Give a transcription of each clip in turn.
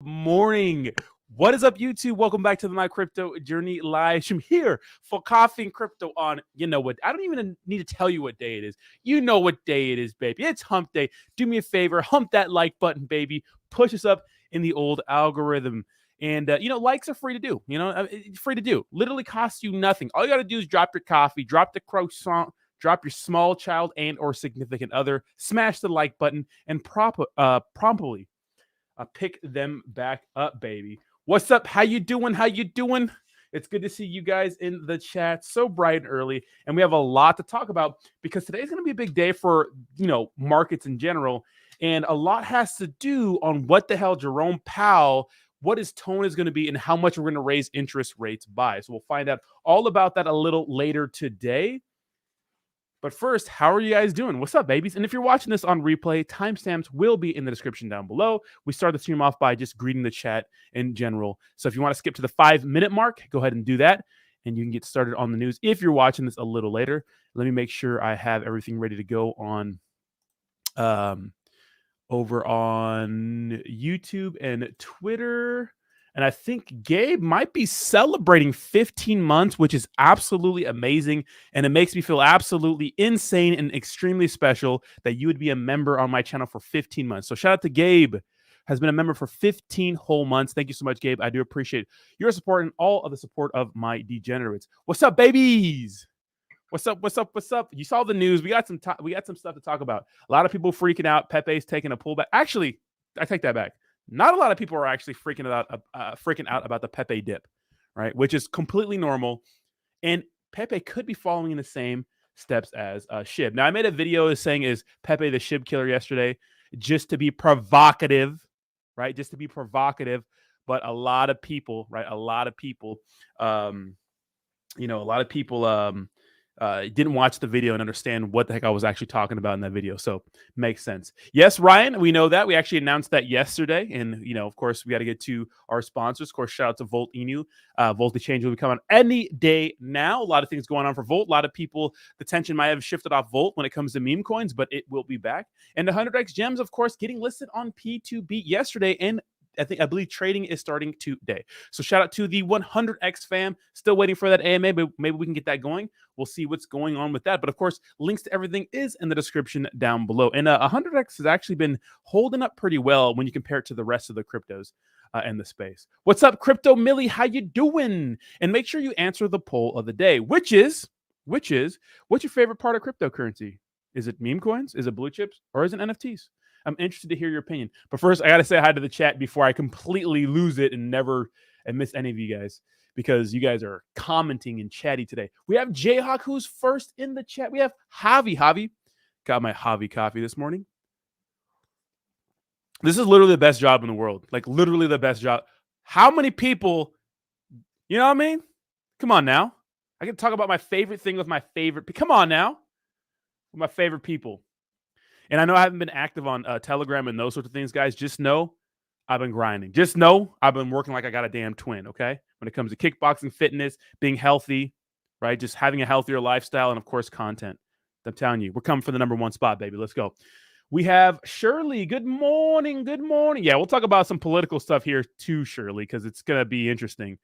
Morning. What is up, YouTube? Welcome back to the My Crypto Journey live stream here for Coffee and Crypto on, you know what? I don't even need to tell you what day it is. You know what day it is, baby. It's hump day. Do me a favor, hump that like button, baby. Push us up in the old algorithm. And, likes are free to do. Free to do. Literally costs you nothing. All you got to do is drop your coffee, drop the croissant, drop your small child and or significant other, smash the like button, and promptly pick them back up, baby. What's up? How you doing? How you doing? It's good to see you guys in the chat so bright and early. And we have a lot to talk about because today's going to be a big day for, markets in general. And a lot has to do on what the hell Jerome Powell, what his tone is going to be and how much we're going to raise interest rates by. So we'll find out all about that a little later today. But first, how are you guys doing? What's up, babies? And if you're watching this on replay, timestamps will be in the description down below. We start the stream off by just greeting the chat in general. So if you want to skip to the 5-minute mark, go ahead and do that. And you can get started on the news if you're watching this a little later. Let me make sure I have everything ready to go on over on YouTube and Twitter. And I think Gabe might be celebrating 15 months, which is absolutely amazing. And it makes me feel absolutely insane and extremely special that you would be a member on my channel for 15 months. So shout out to Gabe, has been a member for 15 whole months. Thank you so much, Gabe. I do appreciate your support and all of the support of my degenerates. What's up, babies? What's up? What's up? What's up? You saw the news. We got some stuff to talk about. A lot of people freaking out. Pepe's taking a pullback. Actually, I take that back. Not a lot of people are actually freaking out about the Pepe dip, right? Which is completely normal. And Pepe could be following in the same steps as SHIB. Now, I made a video saying, is Pepe the SHIB killer yesterday? Just to be provocative, right? Just to be provocative. But a lot of people, right? Didn't watch the video and understand what the heck I was actually talking about in that video. So makes sense. Yes, Ryan, we know that. We actually announced that yesterday. And, of course, we got to get to our sponsors. Of course, shout out to Volt Inu. Volt Exchange will be coming any day now. A lot of things going on for Volt. A lot of people, the tension might have shifted off Volt when it comes to meme coins, but it will be back. And the 100x gems, of course, getting listed on P2B yesterday. And I believe trading is starting today. So shout out to the 100x fam. Still waiting for that AMA, but maybe we can get that going. We'll see what's going on with that. But of course, links to everything is in the description down below. And 100x has actually been holding up pretty well when you compare it to the rest of the cryptos in the space. What's up, Crypto Millie? How you doing? And make sure you answer the poll of the day, which is, what's your favorite part of cryptocurrency? Is it meme coins? Is it blue chips? Or is it NFTs? I'm interested to hear your opinion. But first, I got to say hi to the chat before I completely lose it and miss any of you guys, because you guys are commenting and chatty today. We have Jayhawk, who's first in the chat. We have Javi. Got my Javi coffee this morning. This is literally the best job in the world. Like, literally the best job. How many people, you know what I mean? Come on now. I can talk about my favorite thing with my favorite. Come on now. With my favorite people. And I know I haven't been active on Telegram and those sorts of things, guys. Just know I've been grinding. Just know I've been working like I got a damn twin, okay? When it comes to kickboxing, fitness, being healthy, right? Just having a healthier lifestyle and, of course, content. I'm telling you, we're coming for the #1 spot, baby. Let's go. We have Shirley. Good morning. Good morning. Yeah, we'll talk about some political stuff here too, Shirley, because it's going to be interesting.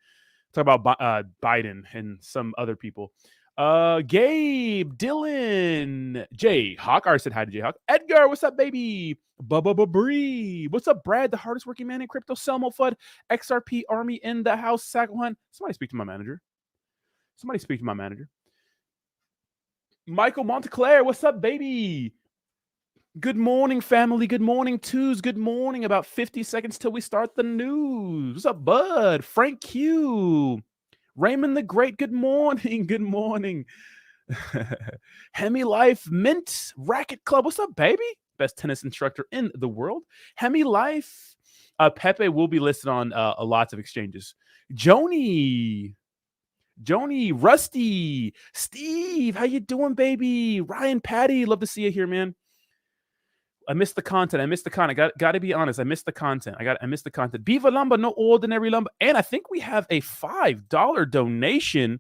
Talk about Biden and some other people. Gabe, Dylan, Jay Hawk. I already said hi to Jay Hawk. Edgar, what's up, baby? Bubba Bree. What's up, Brad? The hardest working man in crypto. Selmo Fudd, XRP Army in the house. Sackle Hunt. Somebody speak to my manager. Michael Monteclair, what's up, baby? Good morning, family. Good morning, twos. Good morning. About 50 seconds till we start the news. What's up, bud? Frank Q. Raymond the Great, good morning. Good morning. Hemi Life, Mint, Racket Club. What's up, baby? Best tennis instructor in the world. Hemi Life. Pepe will be listed on lots of exchanges. Joni, Rusty, Steve, how you doing, baby? Ryan, Patty, love to see you here, man. I missed the content. Got to be honest. I missed the content. I missed the content. Viva Lumba, no ordinary lumber. And I think we have a $5 donation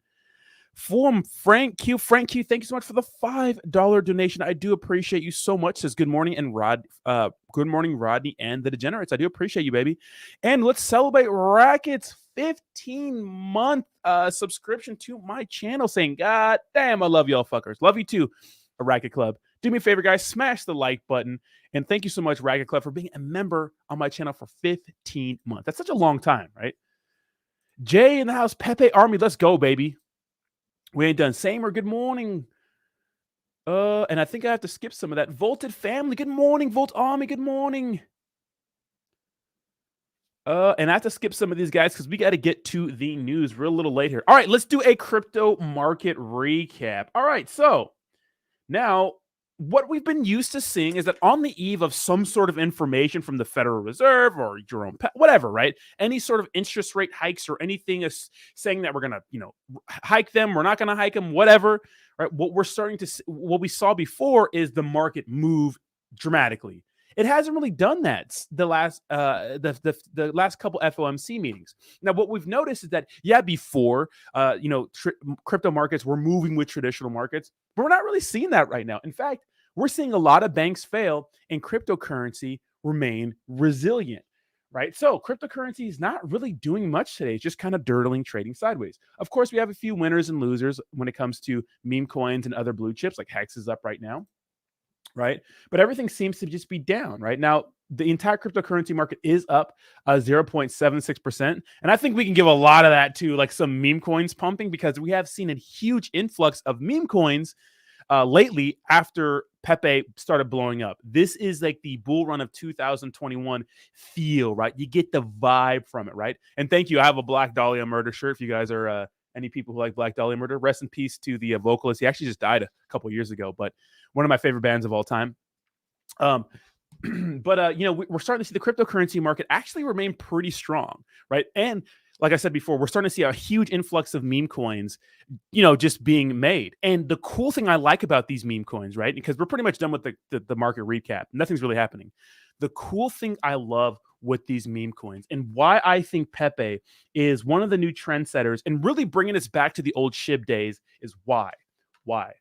From Frank Q. Frank Q, thank you so much for the $5 donation. I do appreciate you so much. Says good morning and good morning, Rodney and the Degenerates. I do appreciate you, baby. And let's celebrate Racket's 15-month subscription to my channel, saying, God damn, I love y'all fuckers. Love you too, a Racket Club. Do me a favor, guys, smash the like button. And thank you so much, Racket Club, for being a member on my channel for 15 months. That's such a long time, right? Jay in the house, Pepe Army, let's go, baby. We ain't done. Samer, good morning. And I think I have to skip some of that. Volted family, good morning. Volt Army, good morning. And I have to skip some of these guys because we got to get to the news real little late here. All right, let's do a crypto market recap. All right, so now what we've been used to seeing is that on the eve of some sort of information from the Federal Reserve or Jerome Powell, whatever, right? Any sort of interest rate hikes or anything is saying that we're going to, hike them, we're not going to hike them, whatever, right? What we're starting to see, what we saw before is the market move dramatically. It hasn't really done that the last couple FOMC meetings. Now, what we've noticed is that, before, crypto markets were moving with traditional markets, but we're not really seeing that right now. In fact, we're seeing a lot of banks fail and cryptocurrency remain resilient, right? So cryptocurrency is not really doing much today. It's just kind of dirtling, trading sideways. Of course, we have a few winners and losers when it comes to meme coins and other blue chips, like Hex is up right now. Right. But everything seems to just be down right now. The entire cryptocurrency market is up 0.76%. And I think we can give a lot of that to like some meme coins pumping, because we have seen a huge influx of meme coins lately after Pepe started blowing up. This is like the bull run of 2021 feel, right? You get the vibe from it, right? And thank you. I have a Black Dahlia Murder shirt. If you guys are any people who like Black Dahlia Murder, rest in peace to the vocalist. He actually just died a couple years ago, but one of my favorite bands of all time. But we're starting to see the cryptocurrency market actually remain pretty strong, right? And like I said before, we're starting to see a huge influx of meme coins, just being made. And the cool thing I like about these meme coins, right, because we're pretty much done with the market recap. Nothing's really happening. The cool thing I love with these meme coins and why I think Pepe is one of the new trendsetters and really bringing us back to the old SHIB days is why.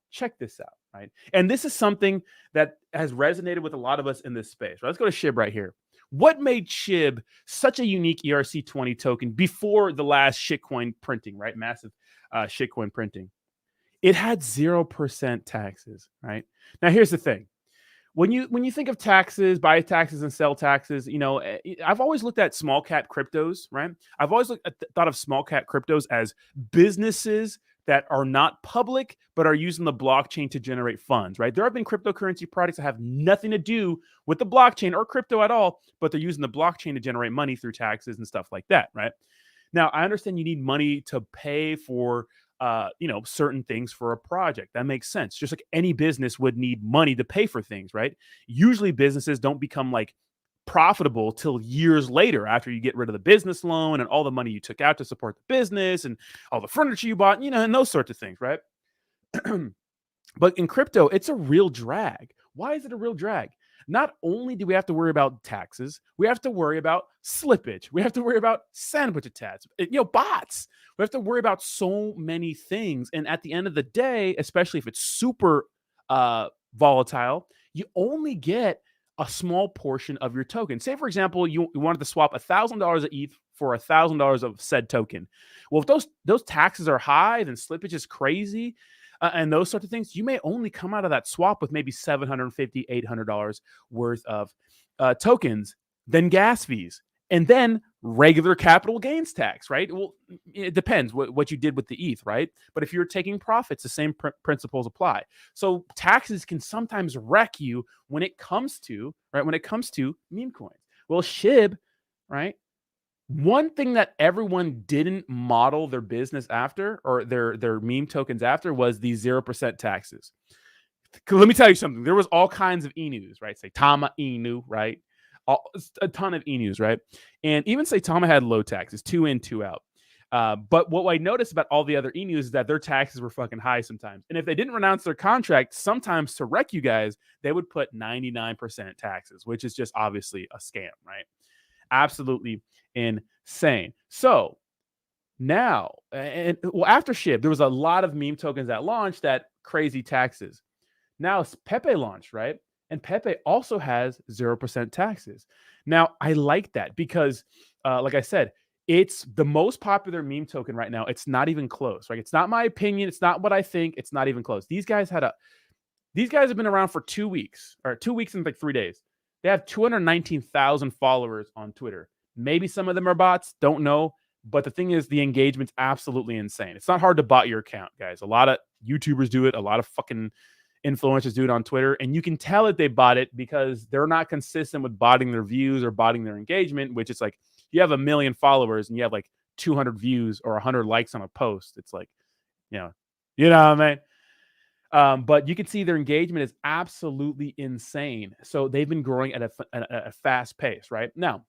Check this out, right? And this is something that has resonated with a lot of us in this space. Right? Let's go to SHIB right here. What made SHIB such a unique ERC20 token before the last shitcoin printing, right? Massive shitcoin printing. It had 0% taxes, right? Now, here's the thing. When you think of taxes, buy taxes and sell taxes, I've always looked at small cap cryptos, right? I've always thought of small cap cryptos as businesses that are not public, but are using the blockchain to generate funds, right? There have been cryptocurrency products that have nothing to do with the blockchain or crypto at all, but they're using the blockchain to generate money through taxes and stuff like that, right? Now, I understand you need money to pay for certain things for a project. That makes sense. Just like any business would need money to pay for things, right? Usually businesses don't become like profitable till years later after you get rid of the business loan and all the money you took out to support the business and all the furniture you bought, and those sorts of things, right? But in crypto, it's a real drag. Why is it a real drag? Not only do we have to worry about taxes, we have to worry about slippage. We have to worry about sandwich attacks, bots. We have to worry about so many things. And at the end of the day, especially if it's super volatile, you only get a small portion of your token. Say, for example, you wanted to swap $1,000 of ETH for $1,000 of said token. Well, if those taxes are high, then slippage is crazy. And those sorts of things, you may only come out of that swap with maybe $750, $800 worth of tokens, then gas fees, and then regular capital gains tax, right? Well, it depends what you did with the ETH, right? But if you're taking profits, the same principles apply. So taxes can sometimes wreck you when it comes to meme coins. Well, SHIB, right? One thing that everyone didn't model their business after, or their meme tokens after, was these 0% taxes. Let me tell you something. There was all kinds of Inus, right? Saitama Inu, right? A ton of Inus, right? And even Saitama had low taxes, 2 in, 2 out. But what I noticed about all the other Inus is that their taxes were fucking high sometimes. And if they didn't renounce their contract, sometimes to wreck you guys, they would put 99% taxes, which is just obviously a scam, right? Absolutely insane. So Now, and well, after SHIB, there was a lot of meme tokens that launched at crazy taxes. Now Pepe launched, right? And Pepe also has 0% taxes. Now, I like that because, like I said, it's the most popular meme token right now. It's not even close, right? It's not my opinion. It's not what I think. It's not even close. These guys have been around for 2 weeks, or 2 weeks and like 3 days. They have 219,000 followers on Twitter. Maybe some of them are bots, don't know. But the thing is, the engagement's absolutely insane. It's not hard to bot your account, guys. A lot of YouTubers do it. A lot of fucking influencers do it on Twitter. And you can tell that they bot it because they're not consistent with botting their views or botting their engagement, which is like you have 1 million followers and you have like 200 views or 100 likes on a post. It's like, you know what I mean? But you can see their engagement is absolutely insane. So they've been growing at a fast pace, right? Now,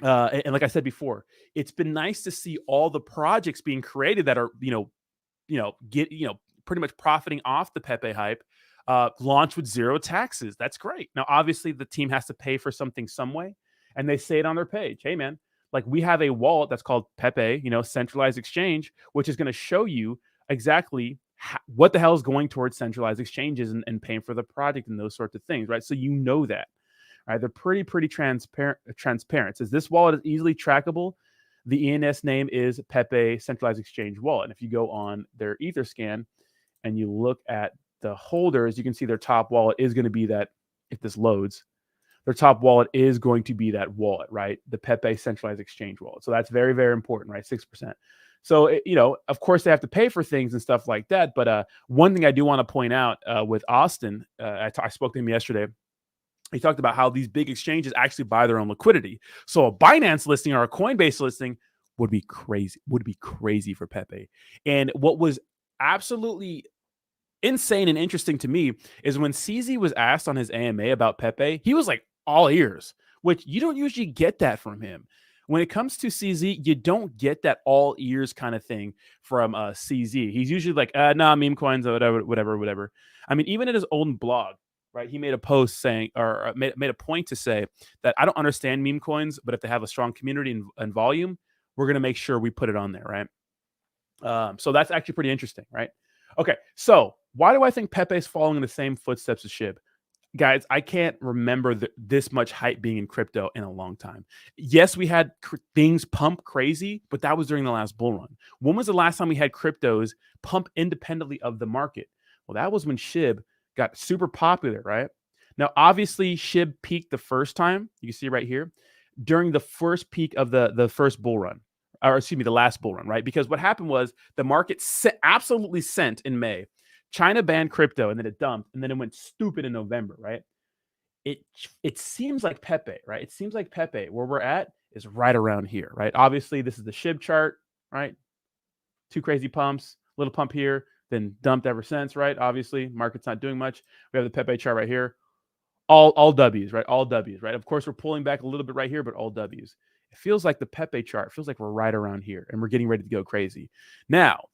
and like I said before, it's been nice to see all the projects being created that are, pretty much profiting off the Pepe hype, launch with zero taxes. That's great. Now, obviously, the team has to pay for something some way, and they say it on their page. Hey, man, like we have a wallet that's called Pepe, centralized exchange, which is going to show you exactly what the hell is going towards centralized exchanges and paying for the project and those sorts of things, right? So you know that, right? They're pretty transparent. Says this wallet is easily trackable. The ENS name is Pepe Centralized Exchange Wallet. And if you go on their Etherscan and you look at the holders, you can see their top wallet is going to be that. If this loads, their top wallet is going to be that wallet, right? The Pepe Centralized Exchange Wallet. So that's very, very important, right? 6%. So, of course, they have to pay for things and stuff like that. But one thing I do want to point out with Austin, I spoke to him yesterday. He talked about how these big exchanges actually buy their own liquidity. So a Binance listing or a Coinbase listing would be crazy for Pepe. And what was absolutely insane and interesting to me is when CZ was asked on his AMA about Pepe, he was like all ears, which you don't usually get that from him. When it comes to CZ, you don't get that all ears kind of thing from CZ. He's usually like, nah, meme coins, whatever. I mean, even in his own blog, right? He made a post saying, or made a point to say that I don't understand meme coins, but if they have a strong community and volume, we're going to make sure we put it on there, right? So that's actually pretty interesting, right? Okay, so why do I think Pepe is following in the same footsteps as SHIB? Guys, I can't remember this much hype being in crypto in a long time. Yes, we had things pump crazy, but that was during the last bull run. When was the last time we had cryptos pump independently of the market? Well, that was when SHIB got super popular, right? Now, obviously, SHIB peaked the first time. You can see right here during the first peak of the first bull run, or excuse me, the last bull run, right? Because what happened was the market absolutely sent in May. China banned crypto and then it dumped and then it went stupid in November, right? It seems like Pepe, right? It seems like Pepe, where we're at, is right around here, right? Obviously, this is the SHIB chart, right? Two crazy pumps, little pump here, then dumped ever since, right? Obviously, market's not doing much. We have the Pepe chart right here. All W's, right? All W's, right? Of course, we're pulling back a little bit right here, but all W's. It feels like the Pepe chart. It feels like we're right around here and we're getting ready to go crazy. Now,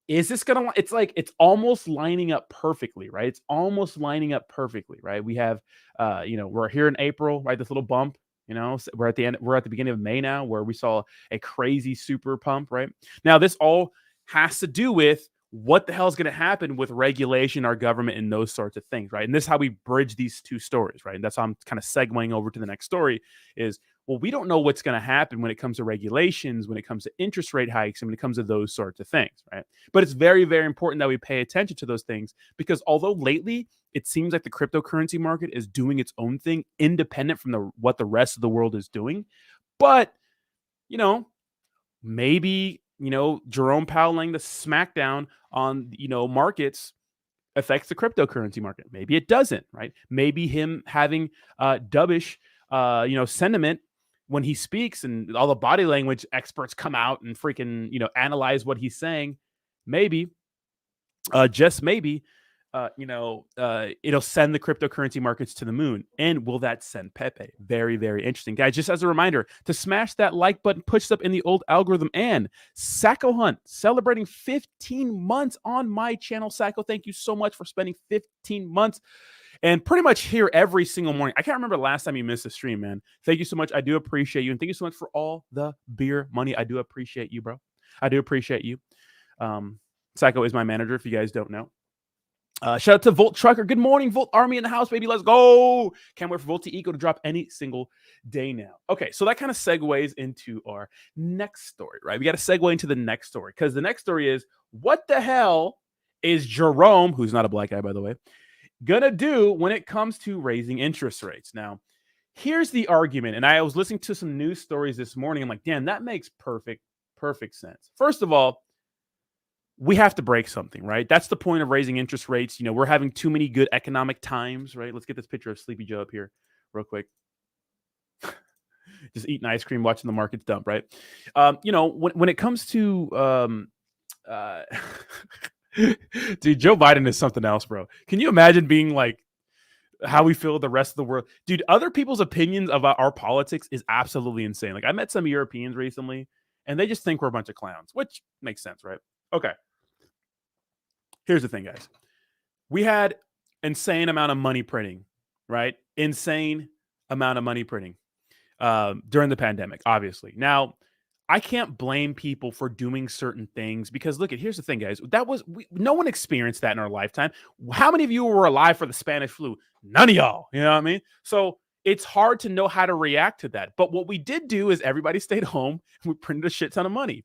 is this going to, it's almost lining up perfectly, right? It's almost lining up perfectly, right? We have, we're here in April, right? This little bump, we're at the beginning of May now where we saw a crazy super pump, right? Now, this all has to do with what the hell is going to happen with regulation, our government, and those sorts of things, right? And this is how we bridge these two stories, right? And that's how I'm kind of segueing over to the next story is, well, we don't know what's going to happen when it comes to regulations, when it comes to interest rate hikes, and when it comes to those sorts of things, right? But it's very, very important that we pay attention to those things because although lately it seems like the cryptocurrency market is doing its own thing independent from what the rest of the world is doing, but, maybe, Jerome Powell laying the smackdown on, markets affects the cryptocurrency market. Maybe it doesn't, right? Maybe him having dovish, sentiment when he speaks and all the body language experts come out and freaking, analyze what he's saying. Maybe, just maybe, it'll send the cryptocurrency markets to the moon. And will that send Pepe? Very, very interesting. Guys, just as a reminder, to smash that like button, push up in the old algorithm. And Sacco Hunt, celebrating 15 months on my channel. Sacco, thank you so much for spending 15 months and pretty much here every single morning. I can't remember the last time you missed a stream, man. Thank you so much. I do appreciate you. And thank you so much for all the beer money. I do appreciate you, bro. I do appreciate you. Psycho is my manager, if you guys don't know. Shout out to Volt Trucker. Good morning, Volt Army in the house, baby. Let's go. Can't wait for Volt Eco to drop any single day now. Okay, so that kind of segues into our next story, right? We got to segue into the next story because the next story is what the hell is Jerome, who's not a black guy, by the way, gonna do when it comes to raising interest rates? Now, here's the argument, and I was listening to some news stories this morning. I'm like, damn, that makes perfect sense. First of all, we have to break something, right? That's the point of raising interest rates. We're having too many good economic times, right? Let's get this picture of Sleepy Joe up here real quick. Just eating ice cream, watching the markets dump, right? When it comes to dude, Joe Biden is something else, bro. Can you imagine being like how we feel the rest of the world? Dude, other people's opinions about our politics is absolutely insane. Like I met some Europeans recently and they just think we're a bunch of clowns, which makes sense, right? Okay. Here's the thing, guys. We had insane amount of money printing, right? Insane amount of money printing during the pandemic, obviously. Now, I can't blame people for doing certain things because look, here's the thing, guys. No one experienced that in our lifetime. How many of you were alive for the Spanish flu? None of y'all. You know what I mean? So it's hard to know how to react to that. But what we did do is everybody stayed home and we printed a shit ton of money.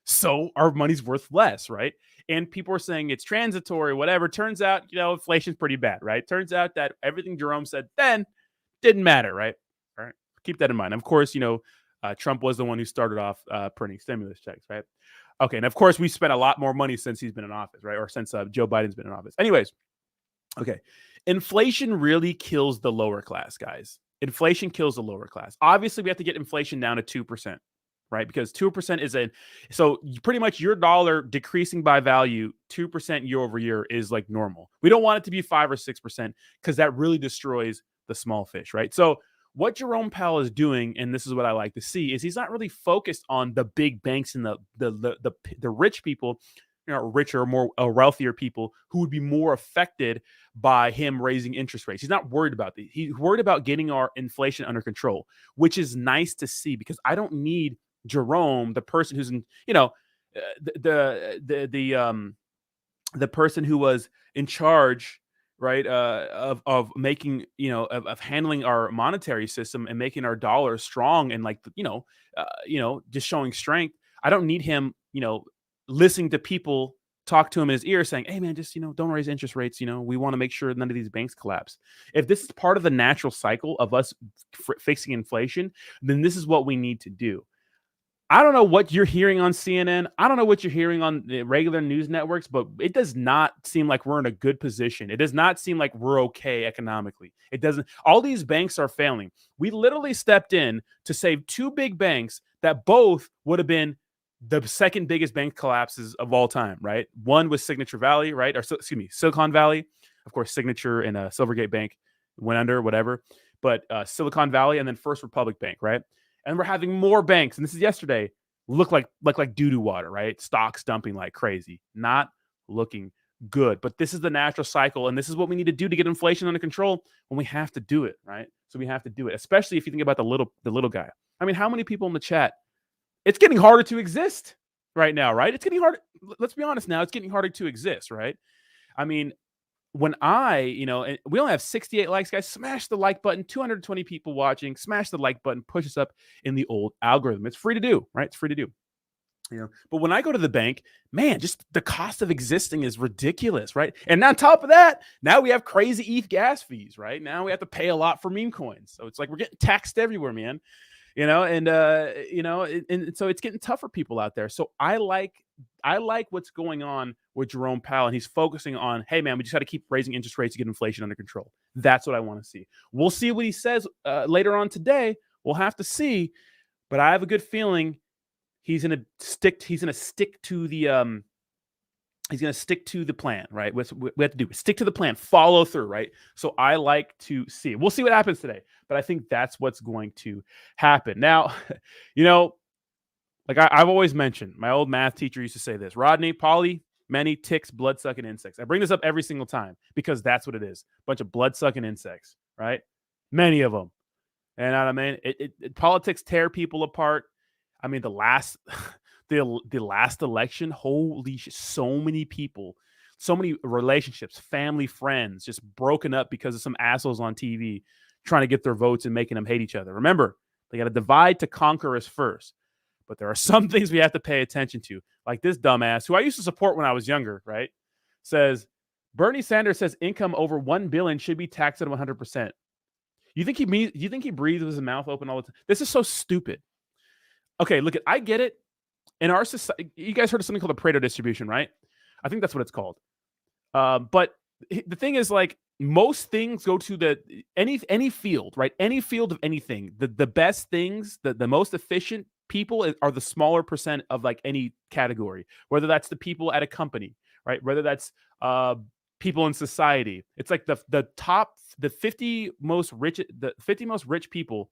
So our money's worth less, right? And people are saying it's transitory, whatever. Turns out, inflation's pretty bad, right? Turns out that everything Jerome said then didn't matter, right? All right. Keep that in mind. Of course, Trump was the one who started off printing stimulus checks, right? Okay. And of course, we spent a lot more money since he's been in office, right? Or since Joe Biden's been in office. Anyways, okay. Inflation really kills the lower class, guys. Inflation kills the lower class. Obviously, we have to get inflation down to 2%. Right? Because 2% so pretty much your dollar decreasing by value 2% year over year is like normal. We don't want it to be 5 or 6% because that really destroys the small fish, right? So what Jerome Powell is doing, and this is what I like to see, is he's not really focused on the big banks and the rich people, richer, more wealthier people who would be more affected by him raising interest rates. He's not worried about that. He's worried about getting our inflation under control, which is nice to see because I don't need Jerome, the person who's in, the person who was in charge, right, of making, of handling our monetary system and making our dollar strong and just showing strength. I don't need him, listening to people talk to him in his ear saying, hey man, just, don't raise interest rates. We want to make sure none of these banks collapse. If this is part of the natural cycle of us fixing inflation, then this is what we need to do. I don't know what you're hearing on CNN. I don't know what you're hearing on the regular news networks, but it does not seem like we're in a good position. It does not seem like we're okay economically. It doesn't. All these banks are failing. We literally stepped in to save two big banks that both would have been the second biggest bank collapses of all time, right? One was Signature Valley, right? Silicon Valley. Of course, Signature and Silvergate Bank went under, whatever. But Silicon Valley and then First Republic Bank, right? And we're having more banks, and this is yesterday, look like doo-doo water, right? Stocks dumping like crazy. Not looking good. But this is the natural cycle, and this is what we need to do to get inflation under control when we have to do it, right? So we have to do it, especially if you think about the little guy. I mean, how many people in the chat? It's getting harder to exist right now, right? It's getting harder. Let's be honest now. It's getting harder to exist, right? I mean, when we only have 68 likes, guys, smash the like button. 220 people watching, smash the like button, push us up in the old algorithm. It's free to do, right? It's free to do. But when I go to the bank, man, just the cost of existing is ridiculous, right? And on top of that, now we have crazy ETH gas fees, right? Now we have to pay a lot for meme coins. So it's like we're getting taxed everywhere, man. And so it's getting tough for people out there. So I like what's going on with Jerome Powell, and he's focusing on, hey man, we just got to keep raising interest rates to get inflation under control. That's what I want to see. We'll see what he says later on today. We'll have to see, but I have a good feeling he's gonna stick to the plan, right? What we have to do is stick to the plan, follow through, right? So I like to see. We'll see what happens today, but I think that's what's going to happen. Now, like I've always mentioned, my old math teacher used to say this: Rodney, poly, many ticks, blood-sucking insects. I bring this up every single time because that's what it is. A bunch of blood-sucking insects, right? Many of them. And I mean, politics tear people apart. I mean, the last the last election, holy shit, so many people, so many relationships, family, friends, just broken up because of some assholes on TV trying to get their votes and making them hate each other. Remember, they got to divide to conquer us first. But there are some things we have to pay attention to, like this dumbass who I used to support when I was younger, right? Says Bernie Sanders says income over $1 billion should be taxed at 100%. You think he breathes with his mouth open all the time? This is so stupid. Okay, look, I get it. In our society, you guys heard of something called the Pareto distribution, right? I think that's what it's called. But the thing is, like, most things go to any field, right? Any field of anything. The best things, the most efficient people are the smaller percent of like any category. Whether that's the people at a company, right? Whether that's people in society. It's like the 50 most rich people,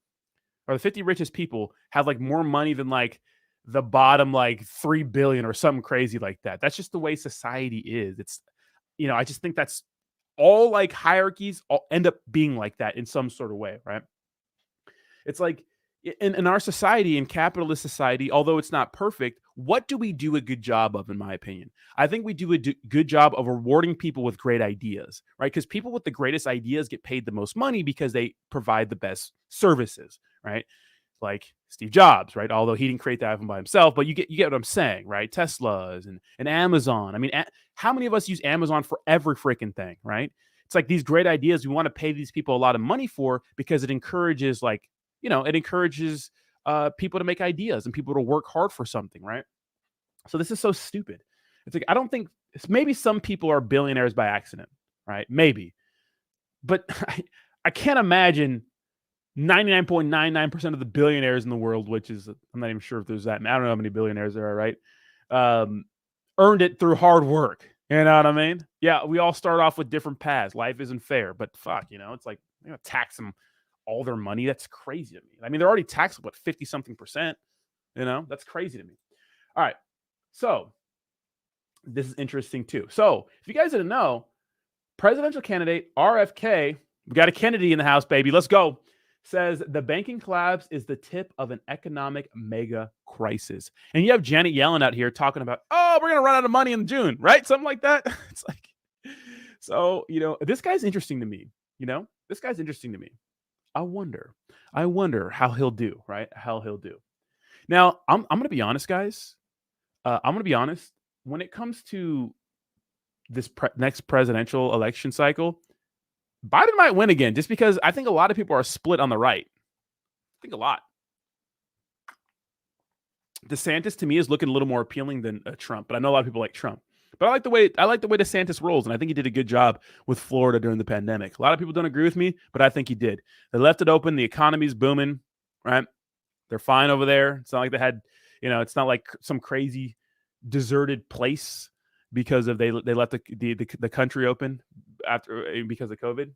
or the 50 richest people, have like more money than like the bottom like 3 billion or something crazy like that. That's just the way society is. It's, I just think that's all, like, hierarchies all end up being like that in some sort of way, right? It's like in our society, in capitalist society, although it's not perfect, what do we do a good job of, in my opinion? I think we do a good job of rewarding people with great ideas, right? Because people with the greatest ideas get paid the most money because they provide the best services, right? Like Steve Jobs, right? Although he didn't create that iPhone by himself, but you get what I'm saying, right? Teslas and Amazon. I mean, how many of us use Amazon for every freaking thing, right? It's like these great ideas we want to pay these people a lot of money for because it encourages, like, it encourages people to make ideas and people to work hard for something, right? So this is so stupid. It's like, I don't think, maybe some people are billionaires by accident, right? Maybe. But I can't imagine 99.99% of the billionaires in the world, which is, I'm not even sure if there's that. I don't know how many billionaires there are, right? Earned it through hard work. You know what I mean? Yeah, we all start off with different paths. Life isn't fair, but fuck, it's like, tax them all their money. That's crazy to me. I mean, they're already taxed, 50 something percent? That's crazy to me. All right. So this is interesting too. So if you guys didn't know, presidential candidate RFK, we got a Kennedy in the house, baby. Let's go. Says the banking collapse is the tip of an economic mega crisis. And you have Janet Yellen out here talking about, oh, we're going to run out of money in June, right? Something like that. It's like, so, this guy's interesting to me. This guy's interesting to me. I wonder how he'll do, right? How he'll do. Now, I'm going to be honest, guys. I'm going to be honest. When it comes to this next presidential election cycle, Biden might win again, just because I think a lot of people are split on the right. I think a lot. Desantis to me is looking a little more appealing than Trump, but I know a lot of people like Trump. But I like the way DeSantis rolls, and I think he did a good job with Florida during the pandemic. A lot of people don't agree with me, but I think he did. They left it open. The economy's booming, right? They're fine over there. It's not like they had, it's not like some crazy deserted place because of they left the country open because of COVID.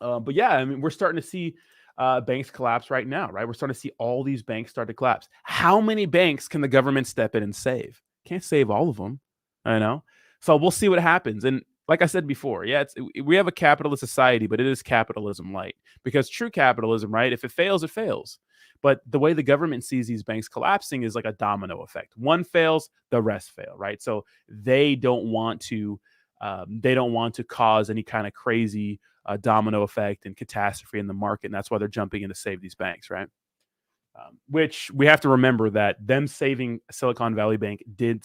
But yeah, I mean, we're starting to see banks collapse right now, right? We're starting to see all these banks start to collapse. How many banks can the government step in and save? Can't save all of them, I know. So we'll see what happens. And like I said before, yeah, we have a capitalist society, but it is capitalism light, because true capitalism, right? If it fails, it fails. But the way the government sees these banks collapsing is like a domino effect. One fails, the rest fail, right? So they don't want to cause any kind of crazy domino effect and catastrophe in the market, and that's why they're jumping in to save these banks, right? Which we have to remember that them saving Silicon Valley Bank did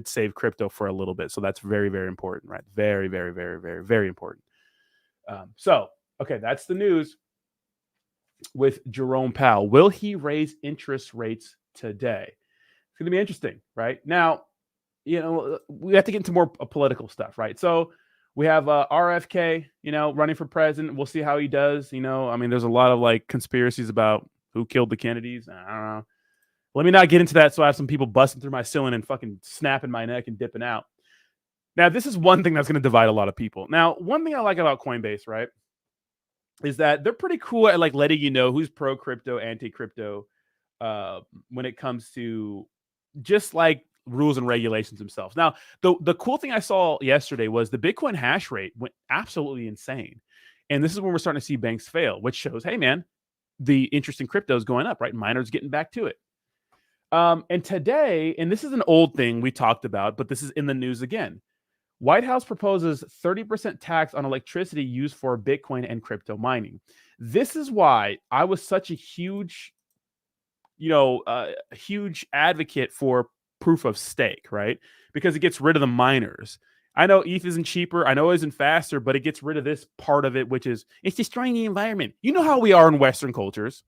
save crypto for a little bit, so that's very, very important, right? Very, very, very, very, very important. So, okay, that's the news with Jerome Powell. Will he raise interest rates today? It's going to be interesting, right? Now, we have to get into more political stuff, right? So we have RFK, running for president. We'll see how he does. I mean, there's a lot of like conspiracies about who killed the Kennedys. I don't know. Let me not get into that, so I have some people busting through my ceiling and fucking snapping my neck and dipping out. Now, this is one thing that's going to divide a lot of people. Now, one thing I like about Coinbase, right, is that they're pretty cool at like letting you know who's pro crypto, anti crypto, when it comes to just like rules and regulations themselves. Now, the cool thing I saw yesterday was the Bitcoin hash rate went absolutely insane. And this is when we're starting to see banks fail, which shows, hey man, the interest in crypto is going up, right? Miners getting back to it. And today, and this is an old thing we talked about, but this is in the news again. White House proposes 30% tax on electricity used for Bitcoin and crypto mining. This is why I was such a huge, huge advocate for proof of stake, right? Because it gets rid of the miners. I know ETH isn't cheaper. I know it isn't faster, but it gets rid of this part of it, which is it's destroying the environment. You know how we are in Western cultures,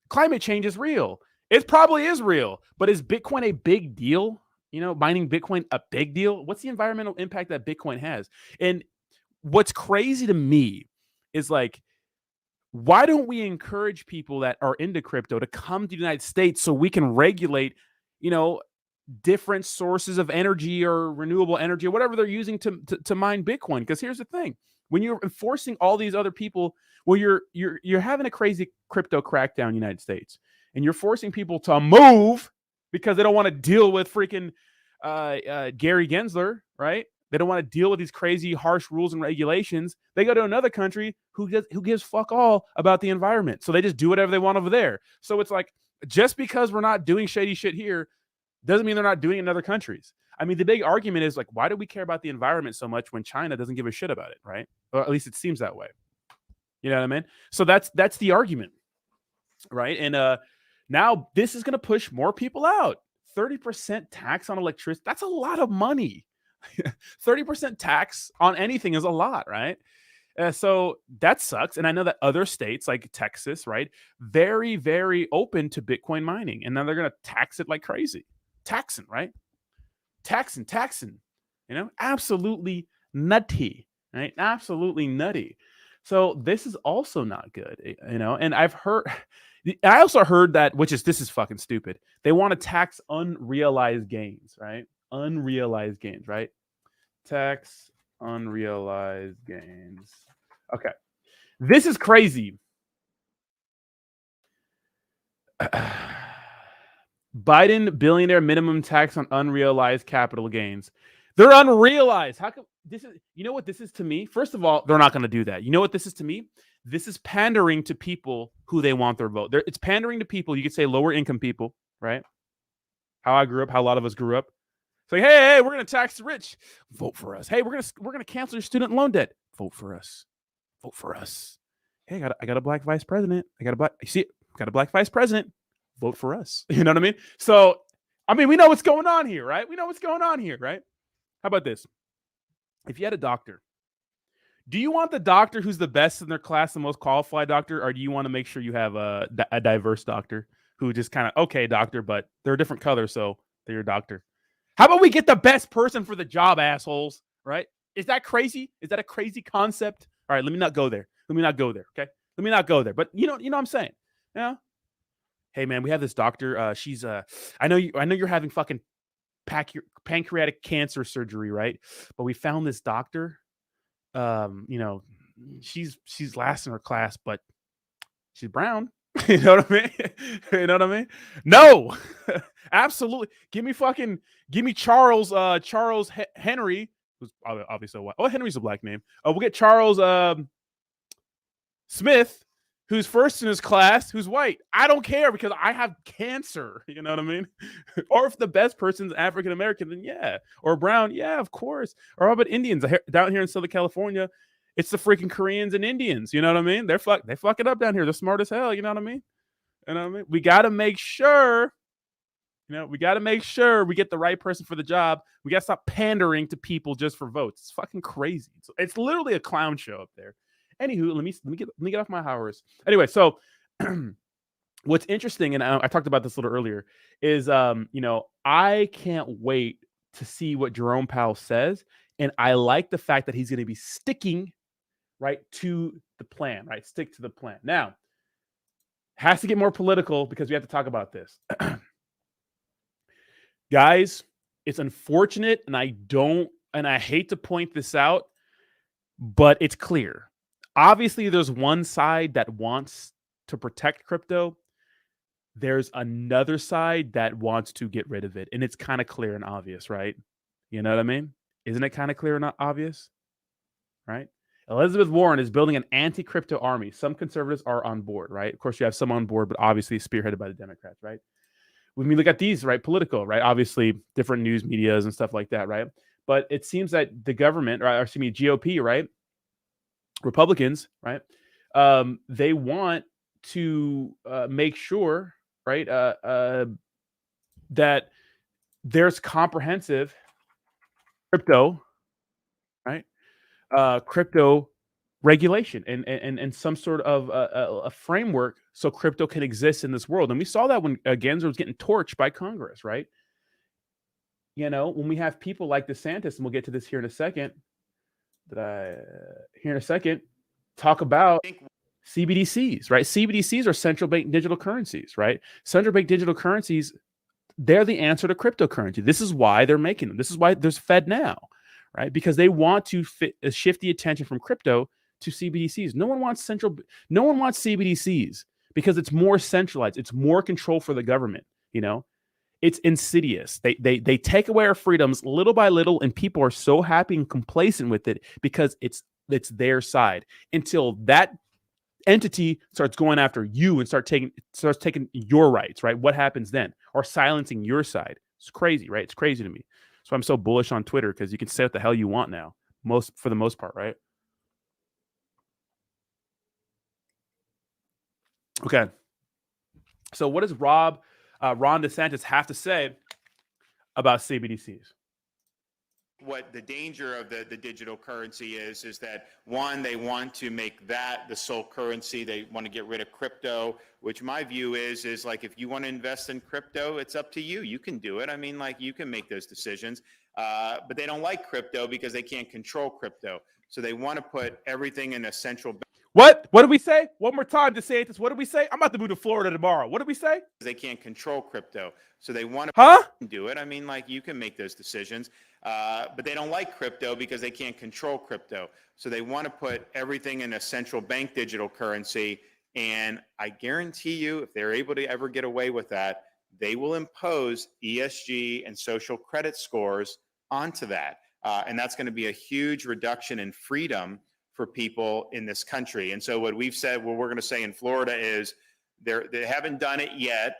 climate change is real. It probably is real, but is Bitcoin a big deal? Mining Bitcoin a big deal? What's the environmental impact that Bitcoin has? And what's crazy to me is like, why don't we encourage people that are into crypto to come to the United States so we can regulate, different sources of energy or renewable energy or whatever they're using to mine Bitcoin? Because here's the thing: when you're enforcing all these other people, well, you're having a crazy crypto crackdown in the United States, and you're forcing people to move because they don't want to deal with freaking Gary Gensler, right? They don't want to deal with these crazy, harsh rules and regulations. They go to another country who gives fuck all about the environment. So they just do whatever they want over there. So it's like, just because we're not doing shady shit here doesn't mean they're not doing it in other countries. I mean, the big argument is like, why do we care about the environment so much when China doesn't give a shit about it, right? Or at least it seems that way. You know what I mean? So that's the argument, right? And now this is going to push more people out. 30% tax on electricity, that's a lot of money. 30% tax on anything is a lot, right? So that sucks. And I know that other states like Texas, right, very, very open to Bitcoin mining. And now they're going to tax it like crazy. Taxing, right? Taxing, absolutely nutty, right? Absolutely nutty. So this is also not good, and I also heard that, this is fucking stupid. They want to tax unrealized gains, right? Unrealized gains, right? Tax unrealized gains. Okay. This is crazy. Biden billionaire minimum tax on unrealized capital gains. They're unrealized. How come this is, what this is to me? First of all, they're not going to do that. You know what this is to me? This is pandering to people who they want their vote. It's pandering to people, you could say lower income people, right? How I grew up, how a lot of us grew up. It's like, hey, we're going to tax the rich. Vote for us. Hey, we're going to cancel your student loan debt. Vote for us. Vote for us. Hey, I got a black vice president. Got a black vice president. Vote for us. You know what I mean? So, I mean, we know what's going on here, right? How about this? If you had a doctor, do you want the doctor who's the best in their class, the most qualified doctor, or do you want to make sure you have a diverse doctor who just kind of, okay, doctor, but they're a different color, so they're your doctor? How about we get the best person for the job, assholes, right? Is that crazy? Is that a crazy concept? All right, let me not go there. Okay? Let me not go there. But you know what I'm saying? Yeah. Hey man, we have this doctor. She's I know you're having fucking pancreatic cancer surgery, right? But we found this doctor. She's last in her class, but she's brown. You know what I mean? No, absolutely. Give me Charles Henry, who's obviously white. Oh, Henry's a black name. We'll get Charles Smith, who's first in his class, who's white. I don't care because I have cancer. You know what I mean? Or if the best person's African American, then yeah. Or brown, yeah, of course. Or how about Indians down here in Southern California? It's the freaking Koreans and Indians. You know what I mean? They fuck it up down here. They're smart as hell. You know what I mean? We got to make sure. We got to make sure we get the right person for the job. We got to stop pandering to people just for votes. It's fucking crazy. It's literally a clown show up there. Anywho, let me get off my horse. Anyway, so what's interesting, and I talked about this a little earlier, is I can't wait to see what Jerome Powell says, and I like the fact that he's going to be sticking right to the plan, right? Stick to the plan. Now, has to get more political because we have to talk about this. Guys, it's unfortunate, and I hate to point this out, but it's clear. Obviously, there's one side that wants to protect crypto. There's another side that wants to get rid of it. And it's kind of clear and obvious, right? You know what I mean? Isn't it kind of clear and obvious? Right? Elizabeth Warren is building an anti-crypto army. Some conservatives are on board, right? Of course, you have some on board, but obviously spearheaded by the Democrats, right? when we look at these, right, political, right, obviously different news medias and stuff like that, right? But it seems that the government, or excuse me, GOP, right, Republicans, right, they want to make sure, right, that there's comprehensive crypto, right, crypto regulation and some sort of a framework so crypto can exist in this world. And we saw that when Gensler was getting torched by Congress, right? You know, when we have people like Desantis, and we'll get to this here in a second, talk about CBDCs, right? CBDCs are central bank digital currencies, right? Central bank digital currencies, they're the answer to cryptocurrency. This is why they're making them. This is why there's Fed now, right? Because they want to shift the attention from crypto to CBDCs. No one wants CBDCs because it's more centralized. It's more control for the government, you know? It's insidious. They take away our freedoms little by little, and people are so happy and complacent with it because it's their side until that entity starts going after you and starts taking your rights, right? What happens then? Or silencing your side. It's crazy, right? It's crazy to me. So I'm so bullish on Twitter because you can say what the hell you want now, for the most part, right? Okay. So what does Ron DeSantis have to say about CBDCs? What the danger of the digital currency is that, one, they want to make that the sole currency. They want to get rid of crypto, which my view is like, if you want to invest in crypto, it's up to you. You can do it. I mean, like, you can make those decisions. But they don't like crypto because they can't control crypto. So they want to put everything in a central bank. What did we say? One more time, DeSantis. What did we say? I'm about to move to Florida tomorrow. What did we say? They can't control crypto. So they want to do it. I mean, like, you can make those decisions. But they don't like crypto because they can't control crypto. So they want to put everything in a central bank digital currency. And I guarantee you, if they're able to ever get away with that, they will impose ESG and social credit scores onto that. And that's going to be a huge reduction in freedom for people in this country. And so what we've said, what we're going to say in Florida is they haven't done it yet.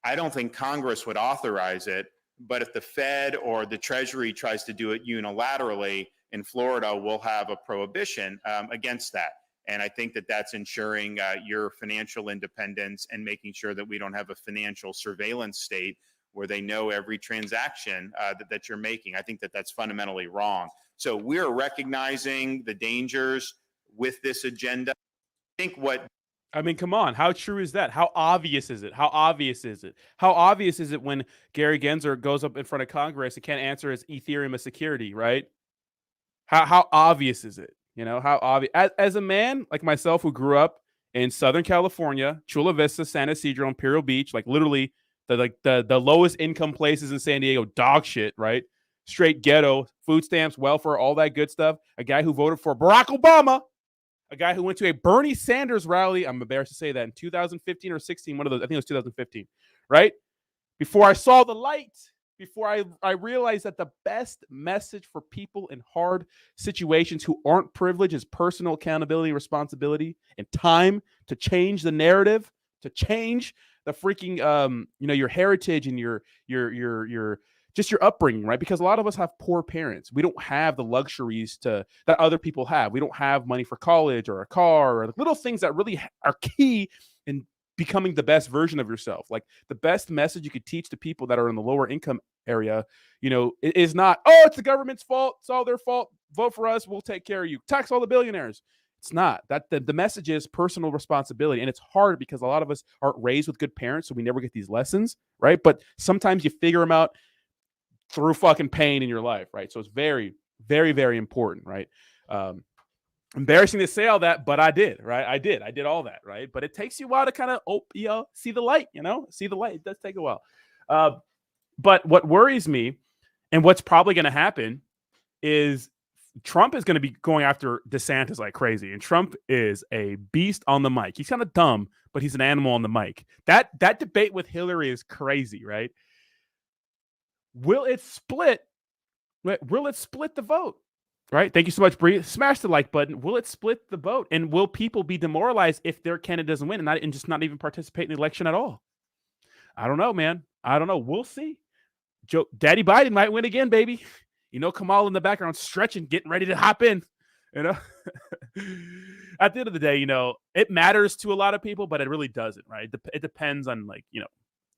I don't think Congress would authorize it. But if the Fed or the Treasury tries to do it unilaterally in Florida, we'll have a prohibition against that. And I think that that's ensuring your financial independence and making sure that we don't have a financial surveillance state where they know every transaction that you're making. I think that that's fundamentally wrong. So we're recognizing the dangers with this agenda. I mean, come on. How true is that? How obvious is it? How obvious is it when Gary Gensler goes up in front of Congress and can't answer his Ethereum as security, right? How obvious is it? You know, how obvious? As a man like myself who grew up in Southern California, Chula Vista, San Ysidro, Imperial Beach, like literally the lowest income places in San Diego, dog shit, right? Straight ghetto, food stamps, welfare, all that good stuff. A guy who voted for Barack Obama. A guy who went to a Bernie Sanders rally, I'm embarrassed to say that, in 2015 or 16, one of those, I think it was 2015, right? Before I saw the light, before I realized that the best message for people in hard situations who aren't privileged is personal accountability, responsibility, and time to change the narrative, to change the freaking, your heritage and your just your upbringing, right? Because a lot of us have poor parents. We don't have the luxuries that other people have. We don't have money for college or a car or little things that really are key in becoming the best version of yourself. Like the best message you could teach to people that are in the lower income area, is not, oh, it's the government's fault. It's all their fault. Vote for us. We'll take care of you. Tax all the billionaires. It's not. That the message is personal responsibility. And it's hard because a lot of us aren't raised with good parents, so we never get these lessons, right? But sometimes you figure them out through fucking pain in your life, right? So it's very, very, very important, right? Embarrassing to say all that, but I did, right? I did all that, right? But it takes you a while to kind of, see the light, see the light. It does take a while. But what worries me and what's probably going to happen is Trump is going to be going after DeSantis like crazy. And Trump is a beast on the mic. He's kind of dumb, but he's an animal on the mic. That debate with Hillary is crazy, right? Will it split? Will it split the vote? Right? Thank you so much, Bree. Smash the like button. Will it split the vote? And will people be demoralized if their candidate doesn't win and just not even participate in the election at all? I don't know, man. I don't know. We'll see. Daddy Biden might win again, baby. Kamal in the background stretching, getting ready to hop in. At the end of the day, it matters to a lot of people, but it really doesn't, right? It depends on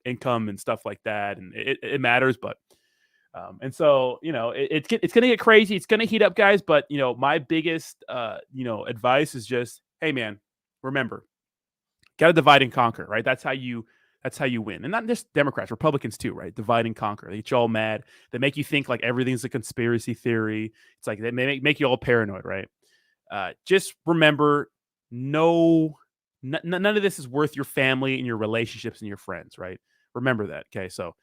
income and stuff like that, and it matters. But and so it's going to get crazy. It's going to heat up, guys. But my biggest advice is just, hey, man, remember, got to divide and conquer, right? That's how you win. And not just Democrats, Republicans too, right? Divide and conquer. They get you all mad. They make you think like everything's a conspiracy theory. It's like they make you all paranoid, right? Just remember, none of this is worth your family and your relationships and your friends, right? Remember that, okay? So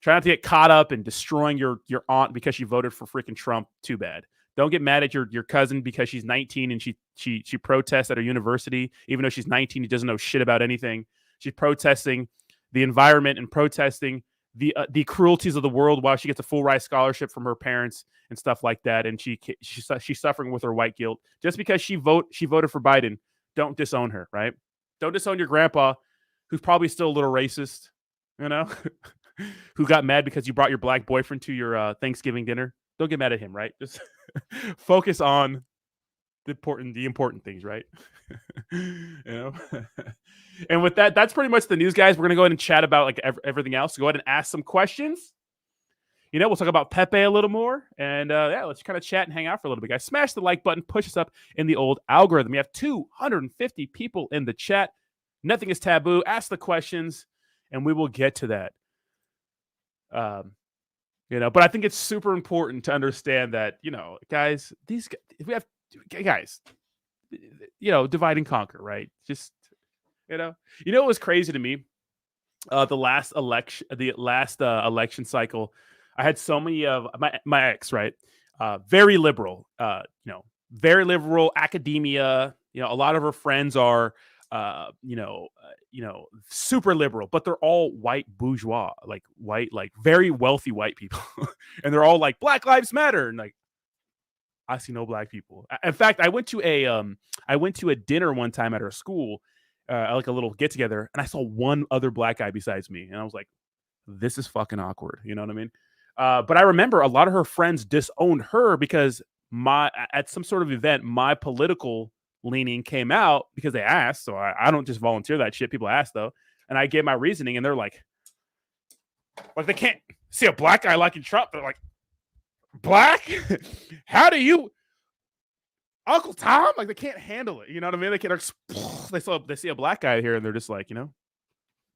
try not to get caught up in destroying your aunt because she voted for freaking Trump. Too bad. Don't get mad at your cousin because she's 19 and she protests at her university, even though she's 19. She doesn't know shit about anything. She's protesting the environment and protesting the cruelties of the world while she gets a full ride scholarship from her parents and stuff like that. And she's suffering with her white guilt just because she voted for Biden. Don't disown her, right? Don't disown your grandpa, who's probably still a little racist, who got mad because you brought your black boyfriend to your Thanksgiving dinner. Don't get mad at him, right? Just focus on the important things, right? And with that, that's pretty much the news, guys. We're gonna go ahead and chat about like everything else. So go ahead and ask some questions. We'll talk about Pepe a little more, and let's kind of chat and hang out for a little bit, guys. Smash the like button, push us up in the old algorithm. We have 250 people in the chat. Nothing is taboo. Ask the questions, and we will get to that. But I think it's super important to understand that, guys, divide and conquer, right? Just, what was crazy to me, the last election cycle, I had so many of my ex, right? Very liberal, very liberal academia. A lot of her friends are, super liberal, but they're all white bourgeois, like very wealthy white people. And they're all like, Black Lives Matter. And like, I see no black people. In fact, I went to a dinner one time at her school, like a little get together, and I saw one other black guy besides me. And I was like, this is fucking awkward. You know what I mean? But I remember a lot of her friends disowned her because at some sort of event, my political leaning came out because they asked. So I don't just volunteer that shit. People ask though. And I gave my reasoning and they're like they can't see a black guy liking Trump. They're like, black? How do you, Uncle Tom? Like they can't handle it. You know what I mean? They can't, they see a black guy here and they're just like, and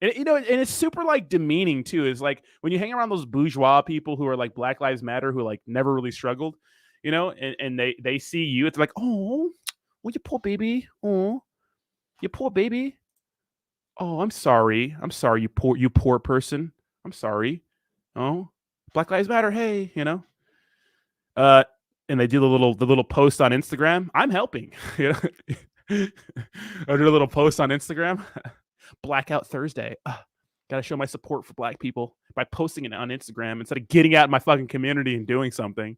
it's super like demeaning too. Is like when you hang around those bourgeois people who are like Black Lives Matter, who like never really struggled, and they see you, it's like, oh, well, you poor baby. Oh, you poor baby. Oh, I'm sorry, you poor person. I'm sorry. Oh, Black Lives Matter. Hey, and they do the little post on Instagram. I'm helping. I do a little post on Instagram. Blackout Thursday. Got to show my support for black people by posting it on Instagram instead of getting out in my fucking community and doing something.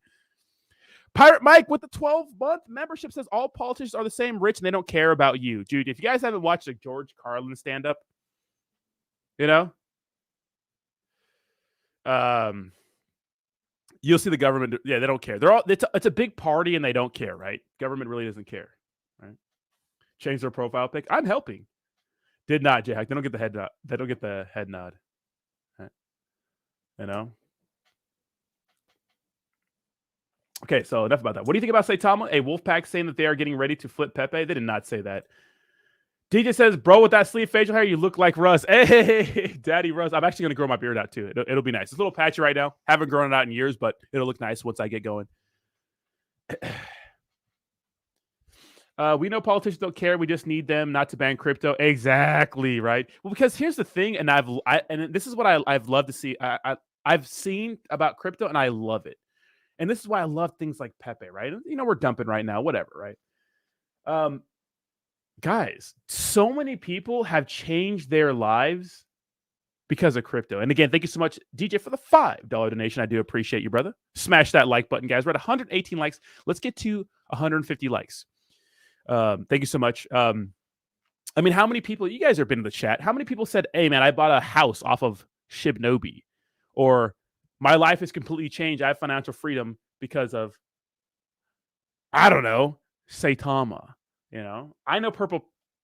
Pirate Mike with the 12-month membership says all politicians are the same rich and they don't care about you. Dude, if you guys haven't watched a George Carlin stand-up, you'll see the government. Yeah, they don't care. It's a big party and they don't care, right? Government really doesn't care, right? Change their profile pic. I'm helping. Did not, Jack. They don't get the head nod. They don't get the head nod. Right? Okay, so enough about that. What do you think about Saitama? A Wolfpack saying that they are getting ready to flip Pepe. They did not say that. DJ says, bro, with that sleeve facial hair, you look like Russ. Hey, Daddy Russ. I'm actually going to grow my beard out too. It'll be nice. It's a little patchy right now. Haven't grown it out in years, but it'll look nice once I get going. We know politicians don't care. We just need them not to ban crypto. Exactly, right? Well, because here's the thing, and this is what I've loved to see. I've seen about crypto, and I love it. And this is why I love things like Pepe, right? We're dumping right now, whatever, right? Guys, so many people have changed their lives because of crypto. And again, thank you so much, DJ, for the $5 donation. I do appreciate you, brother. Smash that like button, guys. We're at 118 likes. Let's get to 150 likes. Thank you so much. I mean, how many people, you guys have been in the chat, how many people said, hey, man, I bought a house off of SHIB? Or my life has completely changed. I have financial freedom because of, I don't know, Saitama. You know, I know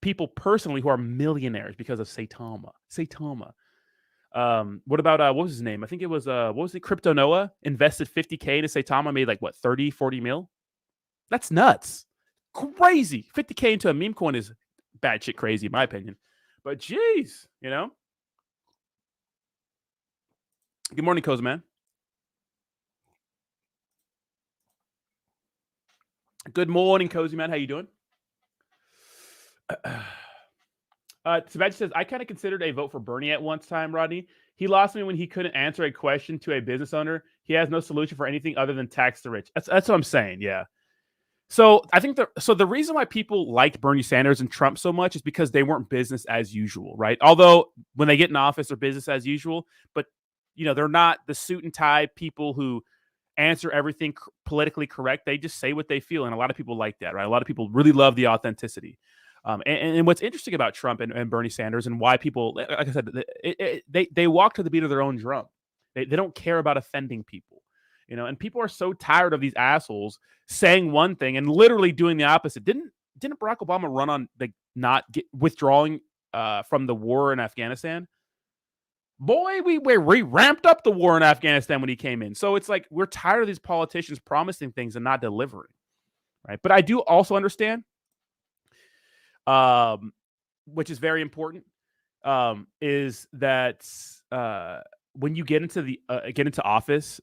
people personally who are millionaires because of Saitama. What about what was his name? I think it was what was it? Crypto Noah invested 50K into Saitama, made like what 30-40 mil. That's nuts. Crazy. 50K into a meme coin is bad shit crazy, in my opinion. But geez, you know. Good morning, Coz man. Good morning, Cozy Man. How you doing? Sebastian says, I kind of considered a vote for Bernie at one time, Rodney. He lost me when he couldn't answer a question to a business owner. He has no solution for anything other than tax the rich. That's what I'm saying, yeah. So I think the reason why people liked Bernie Sanders and Trump so much is because they weren't business as usual, right? Although when they get in office, they're business as usual, but you know, they're not the suit and tie people who answer everything politically correct. They just say what they feel, and a lot of people like that, right? A lot of people really love the authenticity. And what's interesting about Trump and Bernie Sanders and why people, like I said, they walk to the beat of their own drum. They don't care about offending people, you know. And people are so tired of these assholes saying one thing and literally doing the opposite. Didn't Barack Obama run on like not withdrawing from the war in Afghanistan? Boy, we ramped up the war in Afghanistan when he came in. So it's like we're tired of these politicians promising things and not delivering, right? But I do also understand, which is very important, is that when you get into office,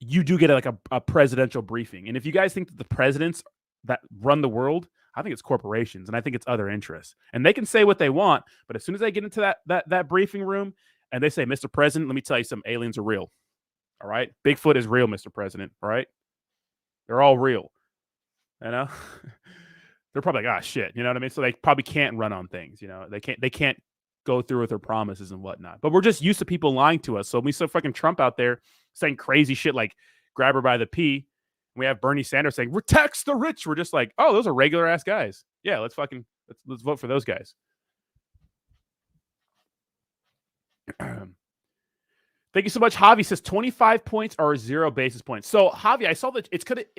you do get like a presidential briefing. And if you guys think that the presidents that run the world, I think it's corporations, and I think it's other interests. And they can say what they want, but as soon as they get into that briefing room and they say, Mr. President, let me tell you something, aliens are real. All right? Bigfoot is real, Mr. President. All right? They're all real. You know? They're probably like, shit. You know what I mean? So they probably can't run on things. You know? They can't go through with their promises and whatnot. But we're just used to people lying to us. So when we saw fucking Trump out there saying crazy shit like grab her by the pee, and we have Bernie Sanders saying, we're tax the rich. We're just like, oh, those are regular ass guys. Yeah, let's vote for those guys. Thank you so much. Javi says 25 points or 0 basis points. So Javi, I saw that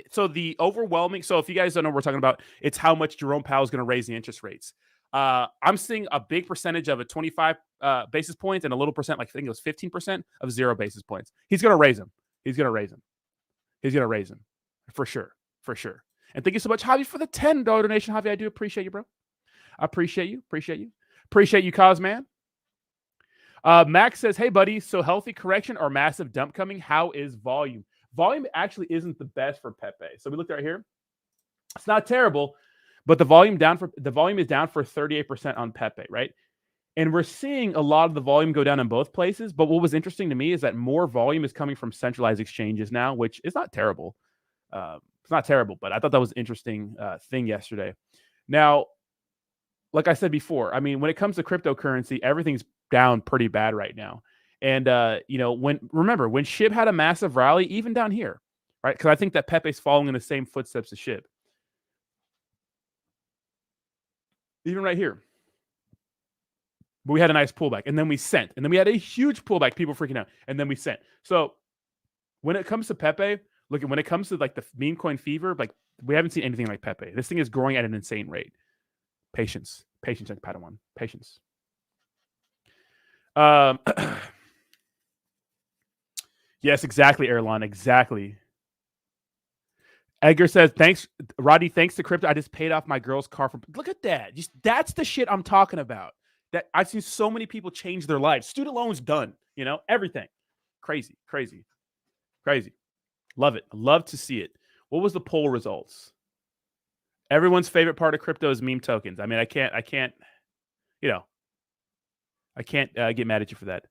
so the overwhelming. So if you guys don't know what we're talking about, it's how much Jerome Powell is going to raise the interest rates. I'm seeing a big percentage of a 25 basis points and a little percent, like I think it was 15% of 0 basis points. He's going to raise them. He's going to raise them for sure. And thank you so much, Javi, for the $10 donation. Javi, I do appreciate you, bro. I appreciate you. Appreciate you, Cosman. Max says, hey, buddy, so healthy correction or massive dump coming? How is volume? Volume actually isn't the best for Pepe. So we looked right here. It's not terrible, but the volume is down for 38% on Pepe, right? And we're seeing a lot of the volume go down in both places. But what was interesting to me is that more volume is coming from centralized exchanges now, which is not terrible. It's not terrible, but I thought that was an interesting thing yesterday. Now, like I said before, I mean, when it comes to cryptocurrency, everything's down pretty bad right now. And, you know, when SHIB had a massive rally, even down here, right? Because I think that Pepe's following in the same footsteps as SHIB. Even right here. But we had a nice pullback, and then we sent. And then we had a huge pullback, people freaking out, and then we sent. So when it comes to Pepe, look, when it comes to like the meme coin fever, like we haven't seen anything like Pepe. This thing is growing at an insane rate. Patience, like Padawan. Patience. Yes, exactly, Airline. Exactly. Edgar says, thanks, Roddy, thanks to crypto. I just paid off my girl's car. Look at that. That's the shit I'm talking about. That I've seen so many people change their lives. Student loans done, you know, everything. Crazy. Love it. Love to see it. What was the poll results? Everyone's favorite part of crypto is meme tokens. I mean, I can't, you know, I can't get mad at you for that.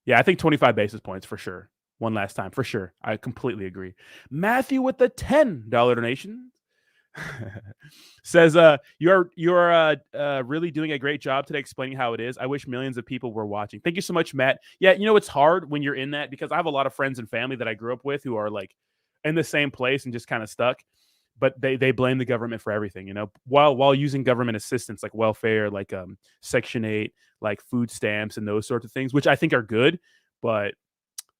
Yeah, I think 25 basis points for sure. One last time, for sure. I completely agree. Matthew with the $10 donation says, you're really doing a great job today explaining how it is. I wish millions of people were watching. Thank you so much, Matt. Yeah, you know, it's hard when you're in that because I have a lot of friends and family that I grew up with who are like in the same place and just kind of stuck. but they blame the government for everything, while using government assistance like welfare, like Section 8, like food stamps and those sorts of things, which I think are good. But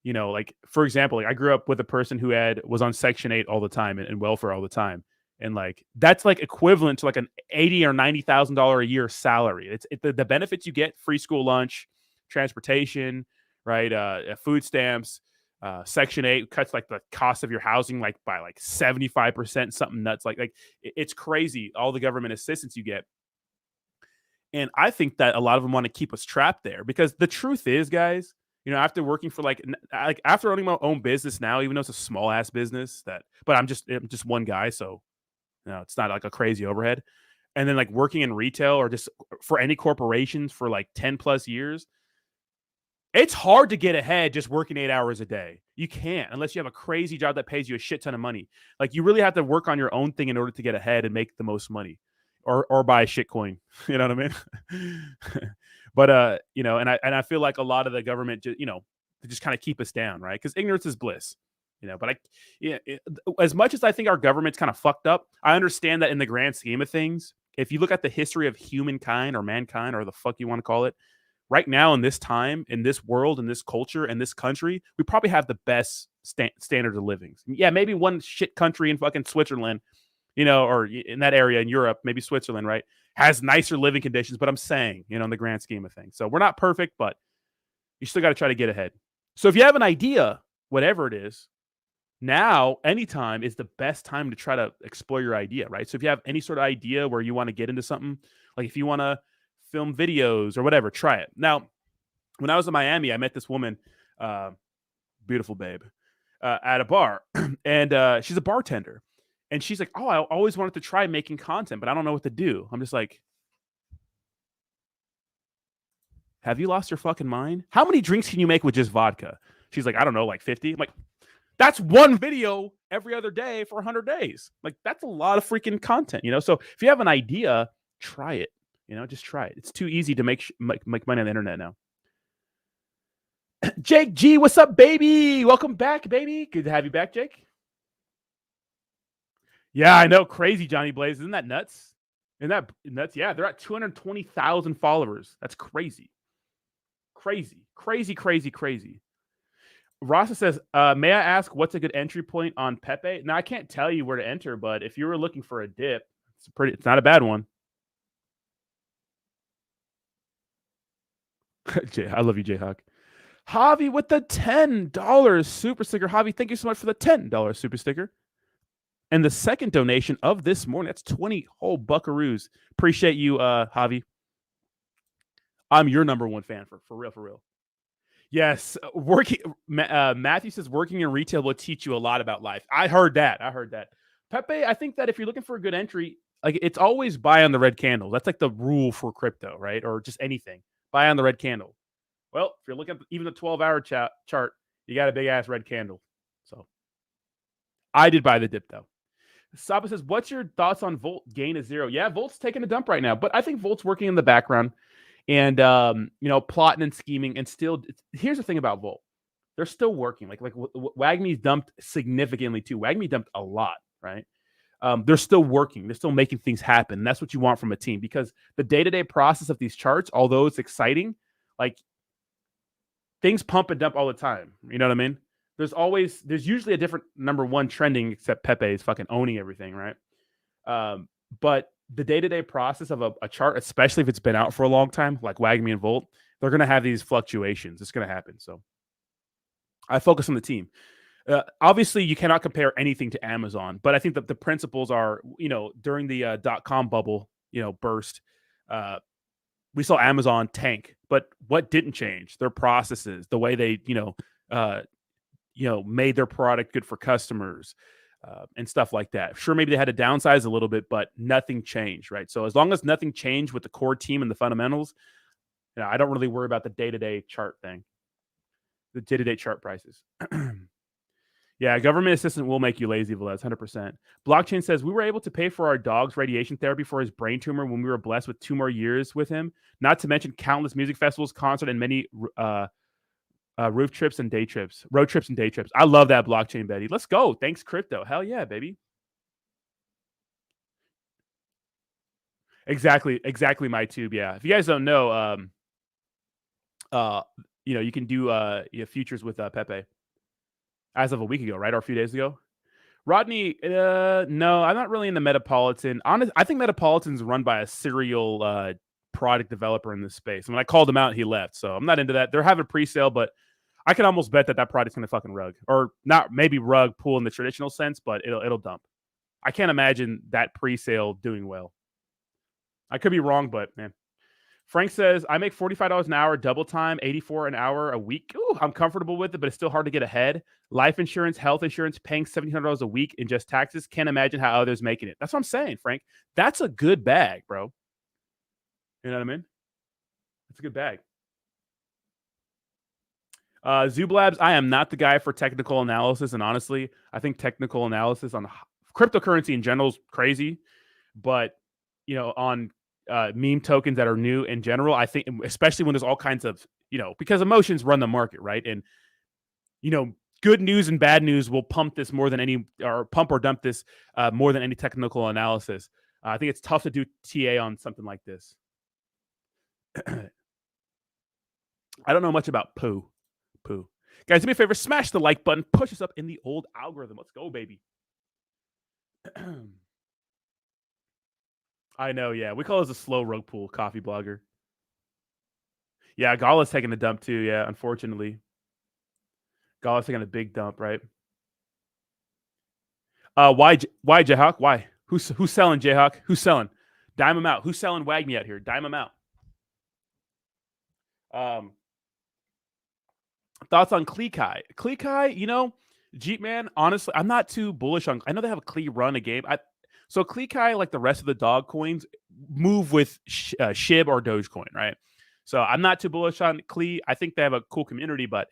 like for example, like I grew up with a person who was on Section 8 all the time and welfare all the time. And like that's like equivalent to like an $80,000 or $90,000 a year salary. It's the benefits you get: free school lunch, transportation, right? Food stamps. Section 8 cuts like the cost of your housing like by like 75%, something nuts. Like it's crazy all the government assistance you get. And I think that a lot of them want to keep us trapped there, because the truth is, guys, after working for like after owning my own business now, even though it's a small ass business, but I'm just one guy, so it's not like a crazy overhead. And then like working in retail or just for any corporations for like 10 plus years, it's hard to get ahead just working 8 hours a day. You can't unless you have a crazy job that pays you a shit ton of money. Like you really have to work on your own thing in order to get ahead and make the most money, or buy a shit coin. You know what I mean? But and I feel like a lot of the government, to just kind of keep us down, right? Because ignorance is bliss. But as much as I think our government's kind of fucked up, I understand that in the grand scheme of things, if you look at the history of humankind or mankind or the fuck you want to call it, right now in this time, in this world, in this culture, in this country, we probably have the best standard of living. Yeah, maybe one shit country in fucking Switzerland, or in that area in Europe, maybe Switzerland, right, has nicer living conditions. But I'm saying, in the grand scheme of things. So we're not perfect, but you still got to try to get ahead. So if you have an idea, whatever it is, now anytime is the best time to try to explore your idea, right? So if you have any sort of idea where you want to get into something, like if you want to film videos or whatever, try it. Now, when I was in Miami, I met this woman, beautiful babe, at a bar, and she's a bartender, and she's like, "Oh, I always wanted to try making content, but I don't know what to do." I'm just like, "Have you lost your fucking mind? How many drinks can you make with just vodka?" She's like, "I don't know, like 50." I'm like, that's one video every other day for 100 days. Like, that's a lot of freaking content, So if you have an idea, try it. Just try it. It's too easy to make money on the internet now. Jake G, what's up, baby? Welcome back, baby. Good to have you back, Jake. Yeah, I know. Crazy, Johnny Blaze. Isn't that nuts? Isn't that nuts? Yeah, they're at 220,000 followers. That's crazy. Crazy. Rasa says, may I ask what's a good entry point on Pepe? Now, I can't tell you where to enter, but if you were looking for a dip, it's not a bad one. I love you, Jayhawk. Javi with the $10 super sticker. Javi, thank you so much for the $10 super sticker. And the second donation of this morning, that's 20 whole buckaroos. Appreciate you, Javi. I'm your number one fan, for real. Yes, Matthew says working in retail will teach you a lot about life. I heard that. Pepe, I think that if you're looking for a good entry, like it's always buy on the red candle. That's like the rule for crypto, right? Or just anything. Buy on the red candle. Well, if you're looking at even the 12-hour chart, you got a big ass red candle. So I did buy the dip though. Saba says, what's your thoughts on Volt gain is 0? Yeah, Volt's taking a dump right now, but I think Volt's working in the background. And plotting and scheming, and still, here's the thing about Volt: they're still working. Like Wagme's dumped significantly too. Wagme dumped a lot, right? They're still working. They're still making things happen. And that's what you want from a team, because the day-to-day process of these charts, although it's exciting, like things pump and dump all the time. You know what I mean? There's usually a different number one trending, except Pepe is fucking owning everything, right? But the day-to-day process of a chart, especially if it's been out for a long time, like Wagme and Volt, they're going to have these fluctuations. It's going to happen. So I focus on the team. Obviously, you cannot compare anything to Amazon, but I think that the principles are, during the .com bubble, burst, we saw Amazon tank. But what didn't change? Their processes, the way they, made their product good for customers. And stuff like that. Sure, maybe they had to downsize a little bit, but nothing changed, right? So as long as nothing changed with the core team and the fundamentals, I don't really worry about the day-to-day chart thing, the day-to-day chart prices. Yeah, government assistance will make you lazy, Velez, 100%. Blockchain says, we were able to pay for our dog's radiation therapy for his brain tumor when we were blessed with 2 more years with him, not to mention countless music festivals, concert, and many road trips and day trips. I love that, Blockchain Betty. Let's go. Thanks, crypto. Hell yeah, baby. Exactly, my tube. Yeah. If you guys don't know, you can do futures with Pepe as of a week ago, right, or a few days ago. Rodney, no, I'm not really into Metapolitan. I think Metapolitan's run by a serial product developer in this space. And when I called him out, he left. So I'm not into that. They're having pre-sale, but I can almost bet that product's gonna fucking rug, or not maybe rug pool in the traditional sense, but it'll dump. I can't imagine that pre-sale doing well. I could be wrong, but man. Frank says, I make $45 an hour, double time, $84 an hour a week. Ooh, I'm comfortable with it, but it's still hard to get ahead. Life insurance, health insurance, paying $1,700 a week in just taxes. Can't imagine how others making it. That's what I'm saying, Frank. That's a good bag, bro. You know what I mean? It's a good bag. Zublabs, I am not the guy for technical analysis. And honestly, I think technical analysis on cryptocurrency in general is crazy. But, on meme tokens that are new in general, I think, especially when there's all kinds of, because emotions run the market, right? And, good news and bad news will pump this more than any, or pump or dump this more than any technical analysis. I think it's tough to do TA on something like this. I don't know much about poo. Guys, do me a favor, smash the like button, push us up in the old algorithm. Let's go, baby. I know, yeah. We call this a slow rug pool coffee blogger. Yeah, Gala's taking a dump too, yeah, unfortunately. Gala's taking a big dump, right? Why Jayhawk? Why? Who's selling, Jayhawk? Who's selling? Dime him out. Who's selling Wagme out here? Dime him out. Thoughts on Kleekai? Kleekai, Jeep Man, honestly, I'm not too bullish on. I know they have a Klee run a game. So Kleekai, like the rest of the dog coins, move with SHIB or Dogecoin, right? So I'm not too bullish on Klee. I think they have a cool community, but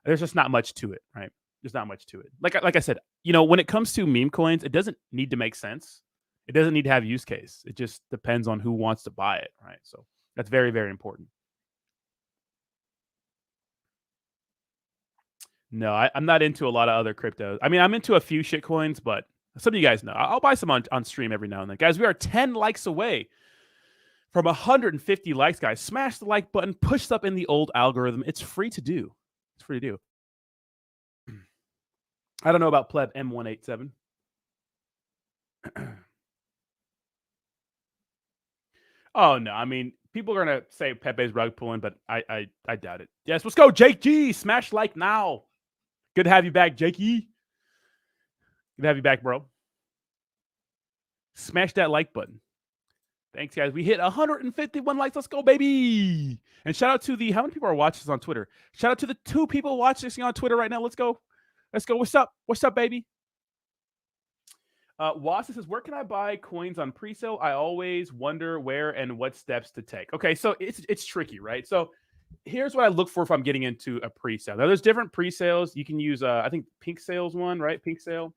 there's just not much to it, right? There's not much to it. Like I said, when it comes to meme coins, it doesn't need to make sense. It doesn't need to have use case. It just depends on who wants to buy it, right? So that's very, very important. No, I'm not into a lot of other cryptos. I mean, I'm into a few shit coins, but some of you guys know. I'll buy some on stream every now and then. Guys, we are 10 likes away from 150 likes, guys. Smash the like button, push up in the old algorithm. It's free to do. It's free to do. I don't know about Pleb M187. Oh, no. I mean, people are going to say Pepe's rug pulling, but I doubt it. Yes, let's go, Jake G. Smash like now. Good to have you back, Jakey. Good to have you back, bro. Smash that like button. Thanks, guys. We hit 151 likes. Let's go, baby. And shout out to how many people are watching this on Twitter? Shout out to the 2 people watching this on Twitter right now. Let's go. What's up? What's up, baby? Wassa says, where can I buy coins on pre-sale? I always wonder where and what steps to take. Okay, so it's tricky, right? So here's what I look for if I'm getting into a pre-sale. Now, there's different pre-sales. You can use, I think, Pink Sales one, right? Pink Sale.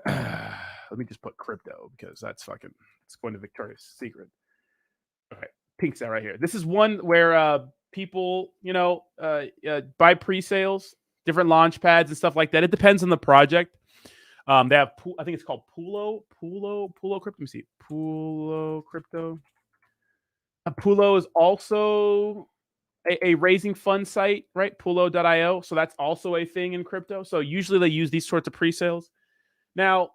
Let me just put crypto because that's it's going to Victoria's Secret. Okay, Pink Sale right here. This is one where people, buy pre-sales, different launch pads and stuff like that. It depends on the project. They have, I think it's called Pulo Crypto. Let me see. Pulo Crypto. Pulo is also a raising fund site, right? Pulo.io. So that's also a thing in crypto. So usually they use these sorts of pre-sales. Now,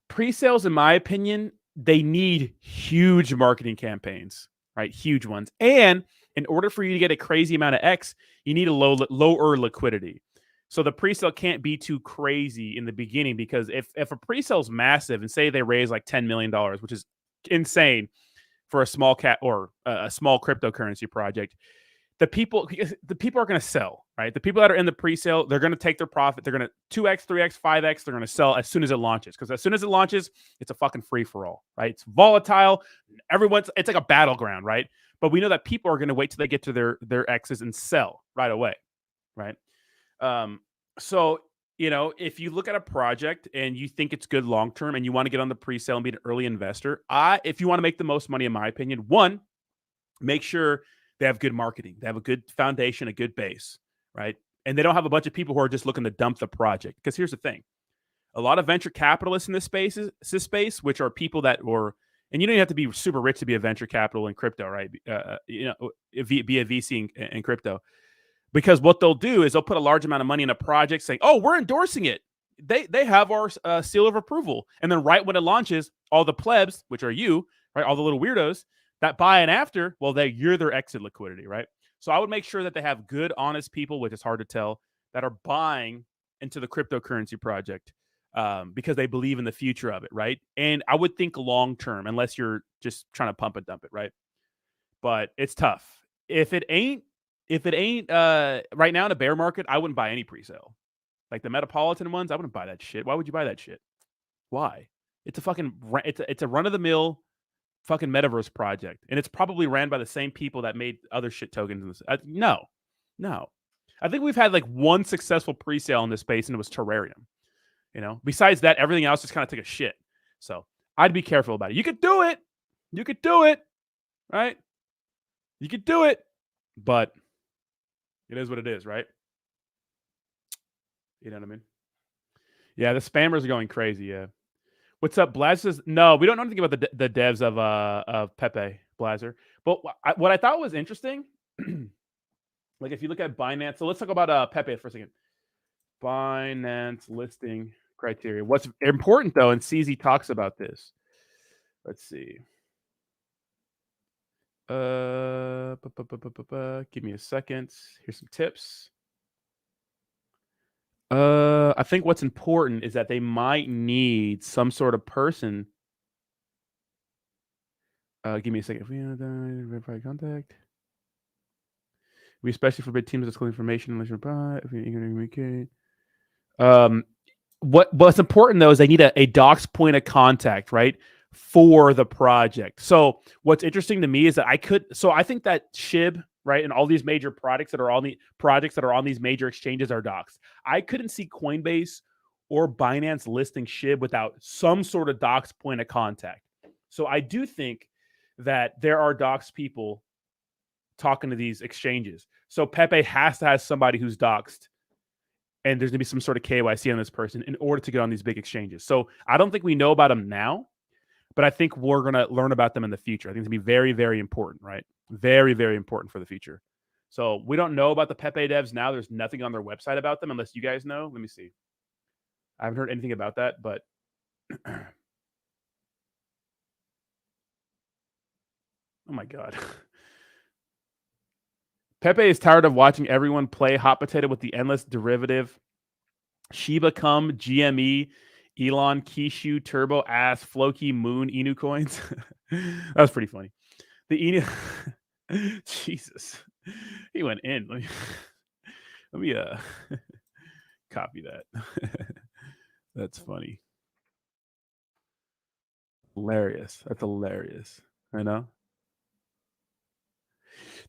pre-sales, in my opinion, they need huge marketing campaigns, right? Huge ones. And in order for you to get a crazy amount of X, you need a lower liquidity. So the pre-sale can't be too crazy in the beginning, because if a pre-sale is massive and say they raise like $10 million, which is insane for a small cap or a small cryptocurrency project, the people are going to sell, right? The people that are in the pre-sale, they're going to take their profit. They're going to 2x, 3x, 5x. They're going to sell as soon as it launches, because as soon as it launches, it's a fucking free for all, right? It's volatile. It's like a battleground, right? But we know that people are going to wait till they get to their X's and sell right away, right? So, if you look at a project and you think it's good long-term and you want to get on the pre-sale and be an early investor, if you want to make the most money, in my opinion, one, make sure they have good marketing. They have a good foundation, a good base, right? And they don't have a bunch of people who are just looking to dump the project. Because here's the thing. A lot of venture capitalists in this space, which are people that were, and you don't have to be super rich to be a venture capital in crypto, right? Be a VC in crypto, because what they'll do is they'll put a large amount of money in a project, saying, "Oh, we're endorsing it. They have our seal of approval," and then right when it launches, all the plebs, which are you, right, all the little weirdos that buy it after, well, you're their exit liquidity, right? So I would make sure that they have good, honest people, which is hard to tell, that are buying into the cryptocurrency project, because they believe in the future of it, right? And I would think long term, unless you're just trying to pump and dump it, right? But it's tough. If it ain't right now in a bear market, I wouldn't buy any pre-sale. Like the Metropolitan ones, I wouldn't buy that shit. Why would you buy that shit? Why? It's a fucking it's a run of the mill fucking metaverse project, and it's probably ran by the same people that made other shit tokens. No. I think we've had like one successful pre-sale in this space, and it was Terrarium. Besides that, everything else just kind of took a shit. So I'd be careful about it. You could do it, right? You could do it, but it is what it is, right? You know what I mean? Yeah, the spammers are going crazy. Yeah. What's up, Blaz says, no, we don't know anything about the devs of Pepe, Blazer. But what I thought was interesting, like if you look at Binance, so let's talk about Pepe for a second. Binance listing criteria. What's important though, and CZ talks about this. Let's see. Give me a second. Here's some tips. I think what's important is that they might need some sort of person. Give me a second. Verify contact. We especially forbid teams to disclose information unless you're bot. If you're eager to communicate. What's important though is they need a docs point of contact, right, for the project. So what's interesting to me is that I think that SHIB, right, and all these major projects that are on these major exchanges are docs. I couldn't see Coinbase or Binance listing SHIB without some sort of docs point of contact. So I do think that there are docs people talking to these exchanges. So Pepe has to have somebody who's doxed, and there's going to be some sort of KYC on this person in order to get on these big exchanges. So I don't think we know about them now, but I think we're going to learn about them in the future. I think it's going to be very, very important, right? Very, very important for the future. So we don't know about the Pepe devs now. There's nothing on their website about them unless you guys know. Let me see. I haven't heard anything about that, but oh my God. Pepe is tired of watching everyone play hot potato with the endless derivative Shiba Cum, GME, Elon, Kishu, Turbo, Ass, Floki, Moon, Inu coins. That was pretty funny. The Inu, Jesus, he went in. Let me copy that. That's funny. Hilarious. That's hilarious. I know.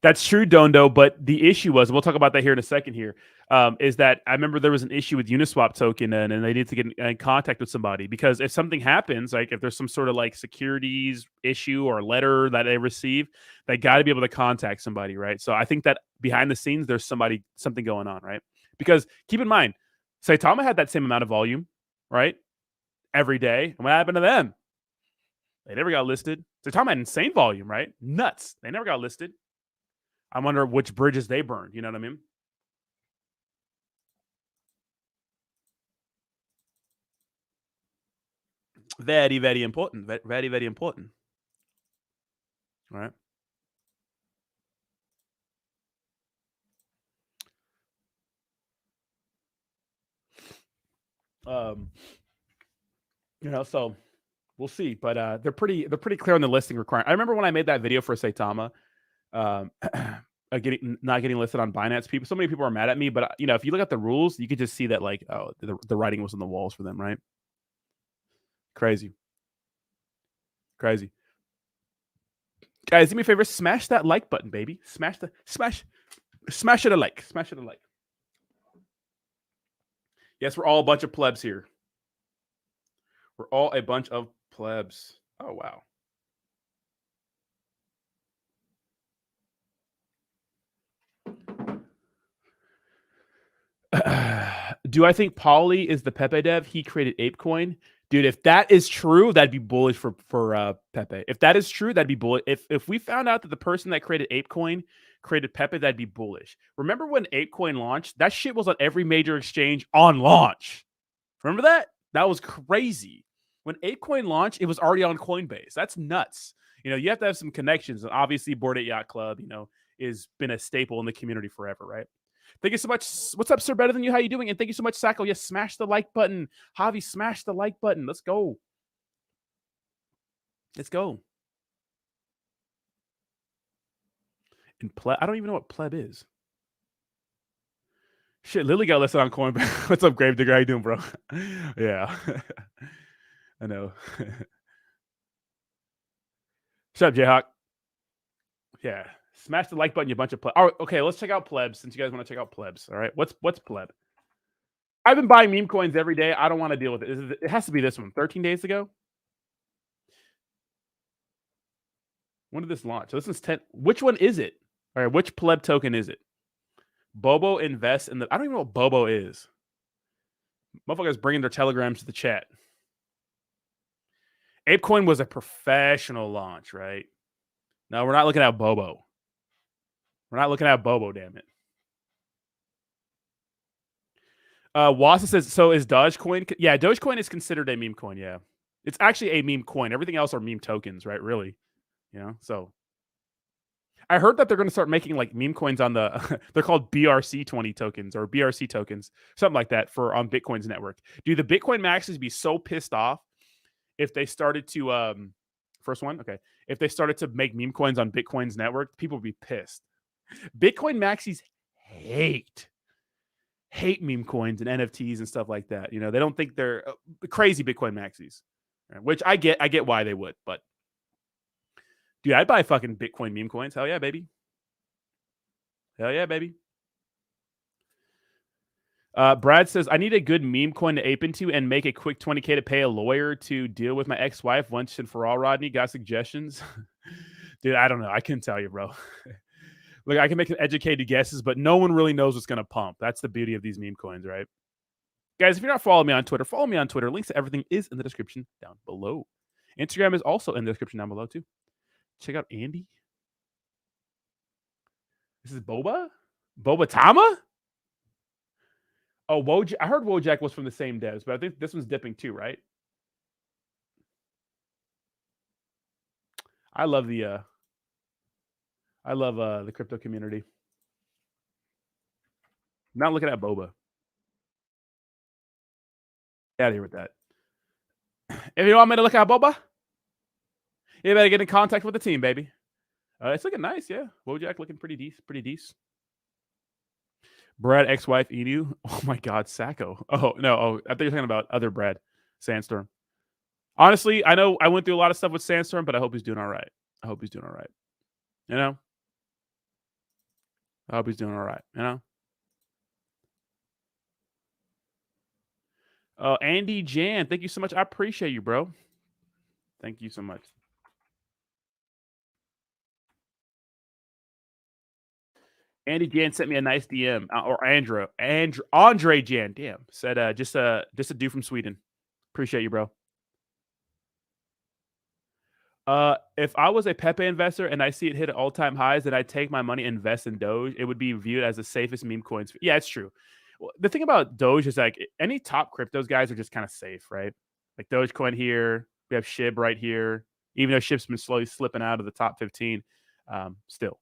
That's true, Dondo. But the issue was, we'll talk about that here in a second here, is that I remember there was an issue with Uniswap token and they need to get in contact with somebody, because if something happens, like if there's some sort of like securities issue or letter that they receive, they got to be able to contact somebody, right? So I think that behind the scenes, there's something going on, right? Because keep in mind, Saitama had that same amount of volume, right? Every day. And what happened to them? They never got listed. Saitama had insane volume, right? Nuts. They never got listed. I wonder which bridges they burned. You know what I mean? Very, very important. Very, very important. All right. So we'll see. But they're pretty clear on the listing requirement. I remember when I made that video for Saitama, not getting listed on Binance. So many people are mad at me, but if you look at the rules, you could just see that like, oh, the writing was on the walls for them, right? Crazy. Guys, do me a favor, smash that like button, baby. Smash it a like. Smash it a like. Yes, we're all a bunch of plebs here. We're all a bunch of plebs. Oh, wow. Do I think Pauly is the Pepe dev? He created ApeCoin. Dude, if that is true, that'd be bullish for Pepe. If that is true, that'd be bullish. If we found out that the person that created ApeCoin created Pepe, that'd be bullish. Remember when ApeCoin launched? That shit was on every major exchange on launch. Remember that? That was crazy. When ApeCoin launched, it was already on Coinbase. That's nuts. You have to have some connections. And obviously, Bored Ape Yacht Club, has been a staple in the community forever, right? Thank you so much. What's up, sir? Better than you. How you doing? And thank you so much, Sacco. Yes, smash the like button. Javi, smash the like button. Let's go. Let's go. And pleb, I don't even know what pleb is. Shit, Lily got listed on Coinbase. What's up, Gravedigger? How you doing, bro? Yeah. I know. What's up, Jayhawk? Yeah. Smash the like button, you bunch of plebs. All right, okay, let's check out plebs since you guys want to check out plebs. All right. What's pleb? I've been buying meme coins every day. I don't want to deal with it. It has to be this one. 13 days ago. When did this launch? So this is 10. Which one is it? All right, which pleb token is it? Bobo invests in the. I don't even know what Bobo is. Motherfuckers bringing their telegrams to the chat. ApeCoin was a professional launch, right? No, we're not looking at Bobo. We're not looking at Bobo, damn it. Wassa says, so is Dogecoin? Yeah, Dogecoin is considered a meme coin, yeah. It's actually a meme coin. Everything else are meme tokens, right? Really. So I heard that they're going to start making like meme coins on the, they're called BRC20 tokens or BRC tokens, something like that on Bitcoin's network. Dude, the Bitcoin maxis be so pissed off if they started to, first one, okay. If they started to make meme coins on Bitcoin's network, people would be pissed. Bitcoin maxis hate meme coins and NFTs and stuff like that. They don't think they're crazy Bitcoin maxis, which I get why they would, but dude, I'd buy fucking Bitcoin meme coins. Hell yeah, baby. Hell yeah, baby. Brad says, I need a good meme coin to ape into and make a quick 20K to pay a lawyer to deal with my ex-wife once and for all, Rodney. Got suggestions? Dude, I don't know. I couldn't tell you, bro. Look, I can make educated guesses, but no one really knows what's going to pump. That's the beauty of these meme coins, right? Guys, if you're not following me on Twitter, follow me on Twitter. Links to everything is in the description down below. Instagram is also in the description down below, too. Check out Andy. This is Boba? Boba Tama? Oh, Wojak. I heard Wojak was from the same devs, but I think this one's dipping too, right? I love the crypto community. I'm not looking at Boba. Get out of here with that. If you want me to look at Boba, you better get in contact with the team, baby. It's looking nice, yeah. Wojak looking pretty decent. Brad, ex-wife, Enu. Oh my God, Sacco. Oh no, I think you're talking about other Brad, Sandstorm. Honestly, I know I went through a lot of stuff with Sandstorm, but I hope he's doing all right. I hope he's doing all right. I hope he's doing all right. Andy Jan, thank you so much. I appreciate you, bro. Thank you so much. Andy Jan sent me a nice DM, or Andre Jan, damn, said just a dude from Sweden. Appreciate you, bro. If I was a Pepe investor and I see it hit all-time highs, then I'd take my money and invest in Doge. It would be viewed as the safest meme coins. Yeah, it's true. Well, the thing about Doge is like any top cryptos guys are just kind of safe, right? Like Dogecoin here, we have SHIB right here. Even though SHIB's been slowly slipping out of the top 15, still.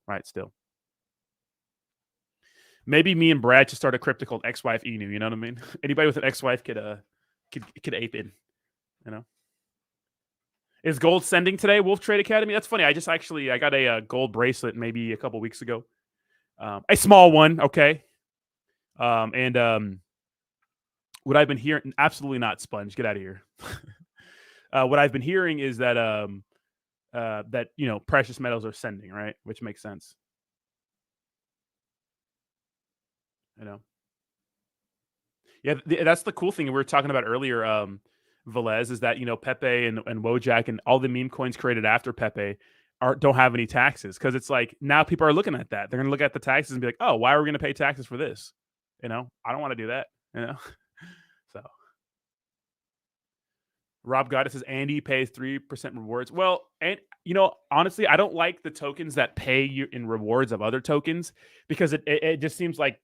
Maybe me and Brad should start a crypto called ex-wife Enu. You know what I mean? Anybody with an ex-wife could ape in. Is gold sending today? Wolf Trade Academy. That's funny. I got a gold bracelet maybe a couple weeks ago. A small one, okay. And what I've been hearing, absolutely not Sponge. Get out of here. What I've been hearing is that precious metals are sending, right? Which makes sense. Yeah, that's the cool thing we were talking about earlier, Velez, is that Pepe and Wojak and all the meme coins created after Pepe don't have any taxes, because it's like now people are looking at that. They're going to look at the taxes and be like, oh, why are we going to pay taxes for this? I don't want to do that. Rob Goddess says Andy pays 3% rewards. Well, and honestly, I don't like the tokens that pay you in rewards of other tokens because it just seems like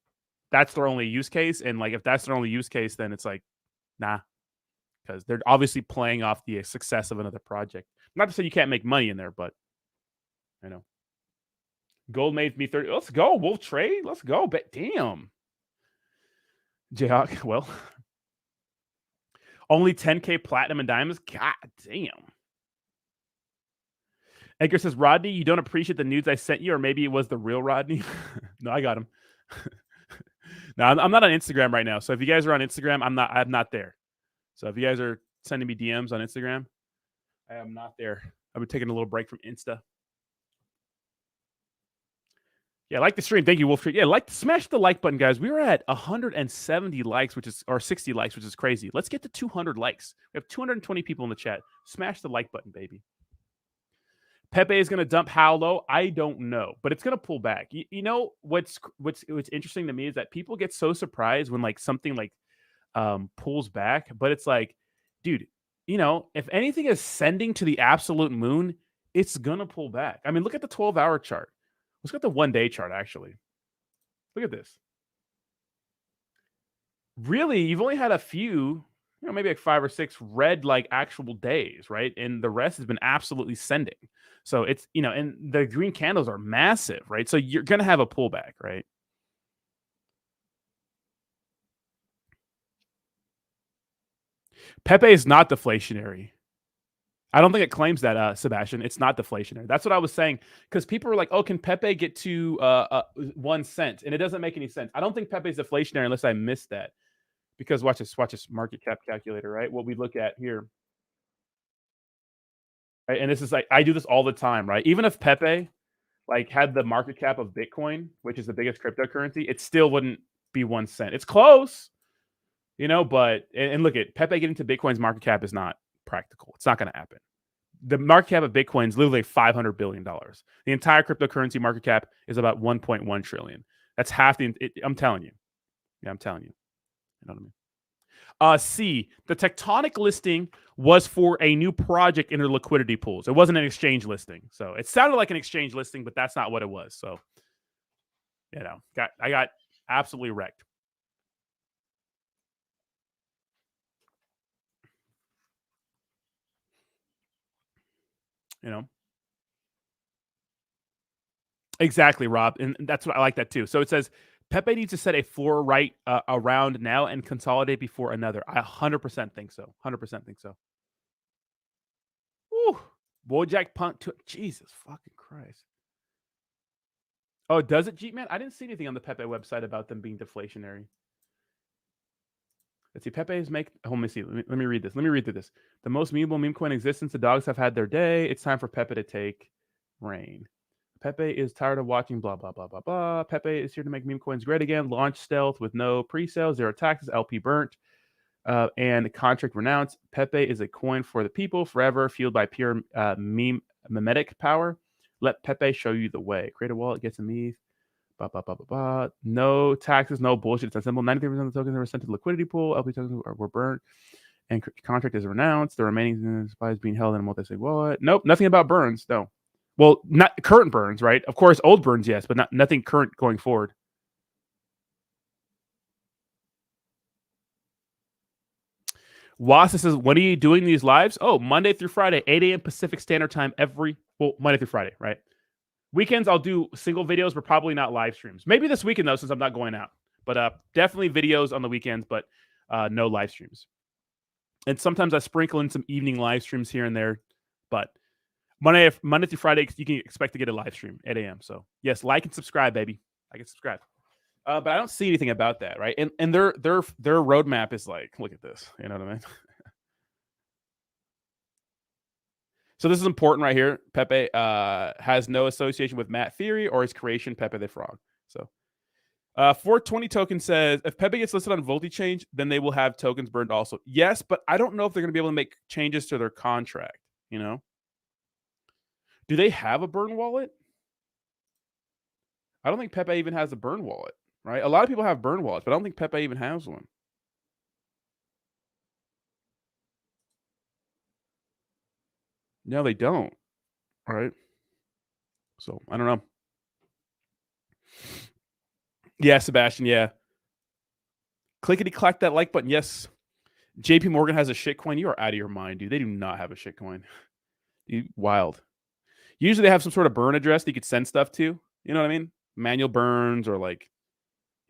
that's their only use case. And like if that's their only use case, then it's like, nah, because they're obviously playing off the success of another project. Not to say you can't make money in there, but gold made me 30. Let's go. We'll trade. Let's go. But damn. Jayhawk, well, only 10K platinum and diamonds. God damn. Edgar says, Rodney, you don't appreciate the nudes I sent you, or maybe it was the real Rodney. No, I got him. No, I'm not on Instagram right now. So if you guys are on Instagram, I'm not there. So if you guys are sending me DMs on Instagram, I am not there. I've been taking a little break from Insta. Yeah, like the stream. Thank you, Wolf Street. Yeah, smash the like button, guys. We were at 170 likes, or 60 likes, which is crazy. Let's get to 200 likes. We have 220 people in the chat. Smash the like button, baby. Pepe is going to dump how low? I don't know, but it's going to pull back. You know what's interesting to me is that people get so surprised when like something like pulls back, but it's like, dude, if anything is sending to the absolute moon, it's going to pull back. I mean, look at the 12-hour chart. Let's look at the 1-day chart, actually. Look at this. Really, you've only had a few, maybe like 5 or 6 red, like actual days, right? And the rest has been absolutely sending. So it's, and the green candles are massive, right? So you're going to have a pullback, right? Pepe is not deflationary. I don't think it claims that, Sebastian. It's not deflationary. That's what I was saying. Because people were like, oh, can Pepe get to 1 cent? And it doesn't make any sense. I don't think Pepe is deflationary unless I missed that. Because watch this market cap calculator, right? What we look at here. Right? And this is like, I do this all the time, right? Even if Pepe like had the market cap of Bitcoin, which is the biggest cryptocurrency, it still wouldn't be 1 cent. It's close, but and look at Pepe getting to Bitcoin's market cap is not practical. It's not going to happen. The market cap of Bitcoin is literally $500 billion. The entire cryptocurrency market cap is about 1.1 trillion. That's half I'm telling you. Yeah, I'm telling you. You know what I mean? C, the Tectonic listing was for a new project in their liquidity pools. It wasn't an exchange listing. So it sounded like an exchange listing, but that's not what it was. So, I got absolutely wrecked. Exactly, Rob. And that's what I like that too. So it says, Pepe needs to set a floor right around now and consolidate before another. I 100% think so. 100% think so. Woo. Bojack punt to Jesus fucking Christ. Oh, does it, Jeep Man? I didn't see anything on the Pepe website about them being deflationary. Let's see. Pepe's make. Oh, let me see. Let me read this. Let me read through this. The most memeable meme coin existence. The dogs have had their day. It's time for Pepe to take reign. Pepe is tired of watching blah, blah, blah, blah, blah. Pepe is here to make meme coins great again. Launch stealth with no pre-sales, 0 taxes, LP burnt, and contract renounced. Pepe is a coin for the people, forever, fueled by pure memetic power. Let Pepe show you the way. Create a wallet, get some ETH. Blah, blah, blah, blah, blah. No taxes, no bullshit. It's that simple. 93% of the tokens were sent to the liquidity pool. LP tokens were burnt. And contract is renounced. The remaining supply is being held in a multi-sig wallet. Nope, nothing about burns. No. Well, not current burns, right? Of course, old burns, yes, but nothing current going forward. Wasa says, when are you doing these lives? Oh, Monday through Friday, 8 a.m. Pacific Standard Time Monday through Friday, right? Weekends, I'll do single videos, but probably not live streams. Maybe this weekend, though, since I'm not going out. But definitely videos on the weekends, but no live streams. And sometimes I sprinkle in some evening live streams here and there, but Monday through Friday, you can expect to get a live stream, 8 a.m. So yes, like and subscribe, baby. Like and subscribe. But I don't see anything about that, right? And their roadmap is like, look at this. You know what I mean? So this is important right here. Pepe has no association with Matt Theory or his creation, Pepe the Frog. So 420 token says, if Pepe gets listed on VoltiChange, then they will have tokens burned also. Yes, but I don't know if they're going to be able to make changes to their contract, Do they have a burn wallet? I don't think Pepe even has a burn wallet, right? A lot of people have burn wallets, but I don't think Pepe even has one. No, they don't. All right. So I don't know. Yeah, Sebastian. Yeah. Clickety clack that like button. Yes. JP Morgan has a shitcoin. You are out of your mind, dude. They do not have a shitcoin. Wild. Usually they have some sort of burn address that you could send stuff to. You know what I mean? Manual burns or like,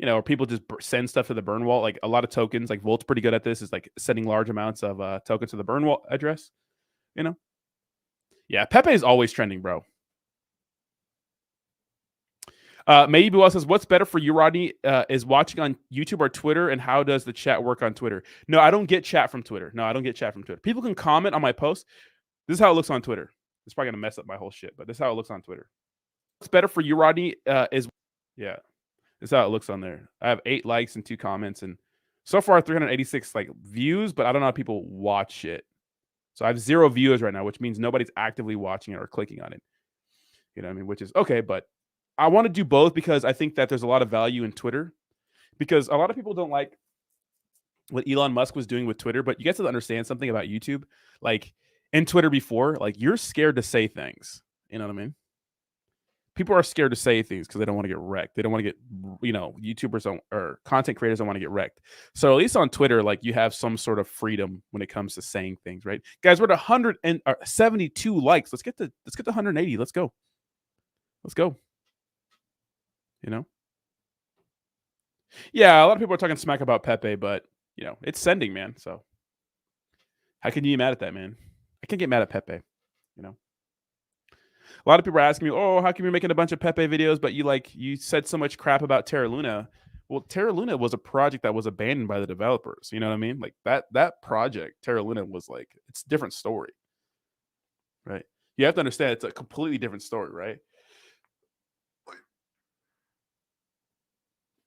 or people just send stuff to the burn wallet. Like a lot of tokens, like Volt's pretty good at this, is like sending large amounts of tokens to the burn wallet address. Yeah, Pepe is always trending, bro. Maybe Well says, what's better for you, Rodney, is watching on YouTube or Twitter, and how does the chat work on Twitter? No, I don't get chat from Twitter. People can comment on my post. This is how it looks on Twitter. It's probably going to mess up my whole shit, but this is how it looks on Twitter. What's better for you, Rodney, this is how it looks on there. I have 8 likes and 2 comments, and so far 386 like views, but I don't know how people watch it. So I have 0 viewers right now, which means nobody's actively watching it or clicking on it. You know what I mean? Which is okay, but I want to do both because I think that there's a lot of value in Twitter, because a lot of people don't like what Elon Musk was doing with Twitter, but you guys have to understand something about YouTube. Like in Twitter before, like you're scared to say things. You know what I mean? People are scared to say things because they don't want to get wrecked. They don't want to get, YouTubers or content creators don't want to get wrecked. So at least on Twitter, like you have some sort of freedom when it comes to saying things, right? Guys, we're at 172 likes. Let's get to 180. Let's go. Yeah, a lot of people are talking smack about Pepe, but it's sending, man. So how can you get mad at that, man? I can't get mad at Pepe. A lot of people are asking me, oh, how come you're making a bunch of Pepe videos, but you said so much crap about Terra Luna? Well, Terra Luna was a project that was abandoned by the developers. You know what I mean? Like that project, Terra Luna, was like, it's a different story, right? You have to understand it's a completely different story, right?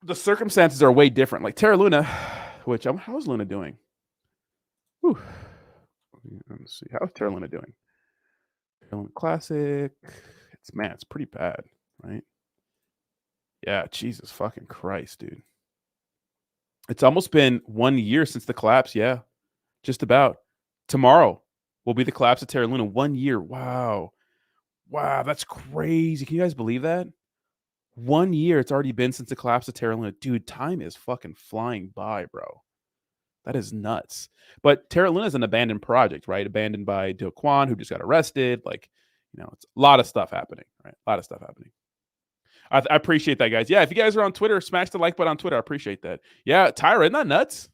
The circumstances are way different. Like Terra Luna, which how's Luna doing? Whew. Let's see. How's Terra Luna doing? Terra Luna Classic. It's pretty bad, right? Yeah, Jesus fucking Christ, dude. It's almost been 1 year since the collapse. Yeah, just about. Tomorrow will be the collapse of Terra Luna. 1 year. Wow, that's crazy. Can you guys believe that? 1 year it's already been since the collapse of Terra Luna. Dude, time is fucking flying by, bro. That is nuts. But Terra Luna is an abandoned project, right? Abandoned by Do Kwon, who just got arrested. Like, it's a lot of stuff happening, right? A lot of stuff happening. I appreciate that, guys. Yeah, if you guys are on Twitter, smash the like button on Twitter. I appreciate that. Yeah, Tyra, isn't that nuts?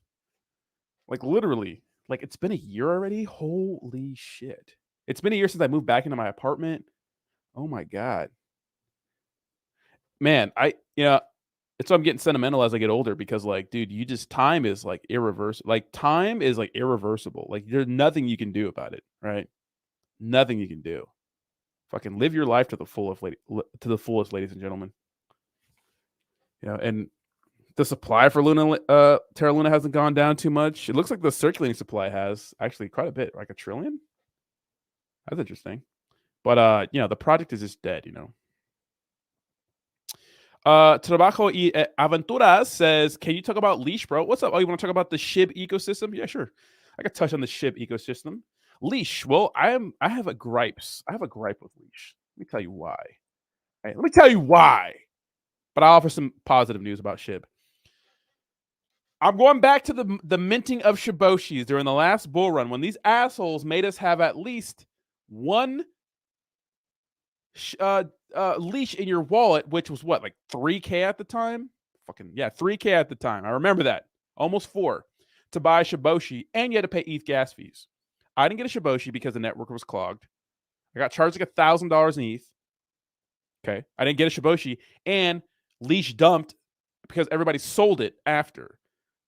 Like, literally. Like, it's been a year already? Holy shit. It's been a year since I moved back into my apartment. Oh, my God. Man, it's why I'm getting sentimental as I get older, because, like, dude, time is, like, irreversible. Like, time is, like, irreversible. Like, there's nothing you can do about it, right? Nothing you can do. Fucking live your life to the fullest, ladies and gentlemen. And the supply for Terra Luna hasn't gone down too much. It looks like the circulating supply has actually quite a bit, like 1 trillion. That's interesting. But the project is just dead. Trabajo y Aventuras says, can you talk about Leash, bro? What's up? Oh, you want to talk about the SHIB ecosystem? Yeah, sure. I could touch on the SHIB ecosystem. Leash. Well, I have a gripe with Leash. Let me tell you why. Right, let me tell you why. But I'll offer some positive news about SHIB. I'm going back to the minting of Shiboshis during the last bull run, when these assholes made us have at least one leash in your wallet, which was what, like 3K at the time? Fucking yeah, 3K at the time. I remember that. Almost 4 to buy a Shiboshi, and you had to pay ETH gas fees. I didn't get a Shiboshi because the network was clogged. I got charged like $1,000 in ETH. Okay. I didn't get a Shiboshi, and Leash dumped because everybody sold it after.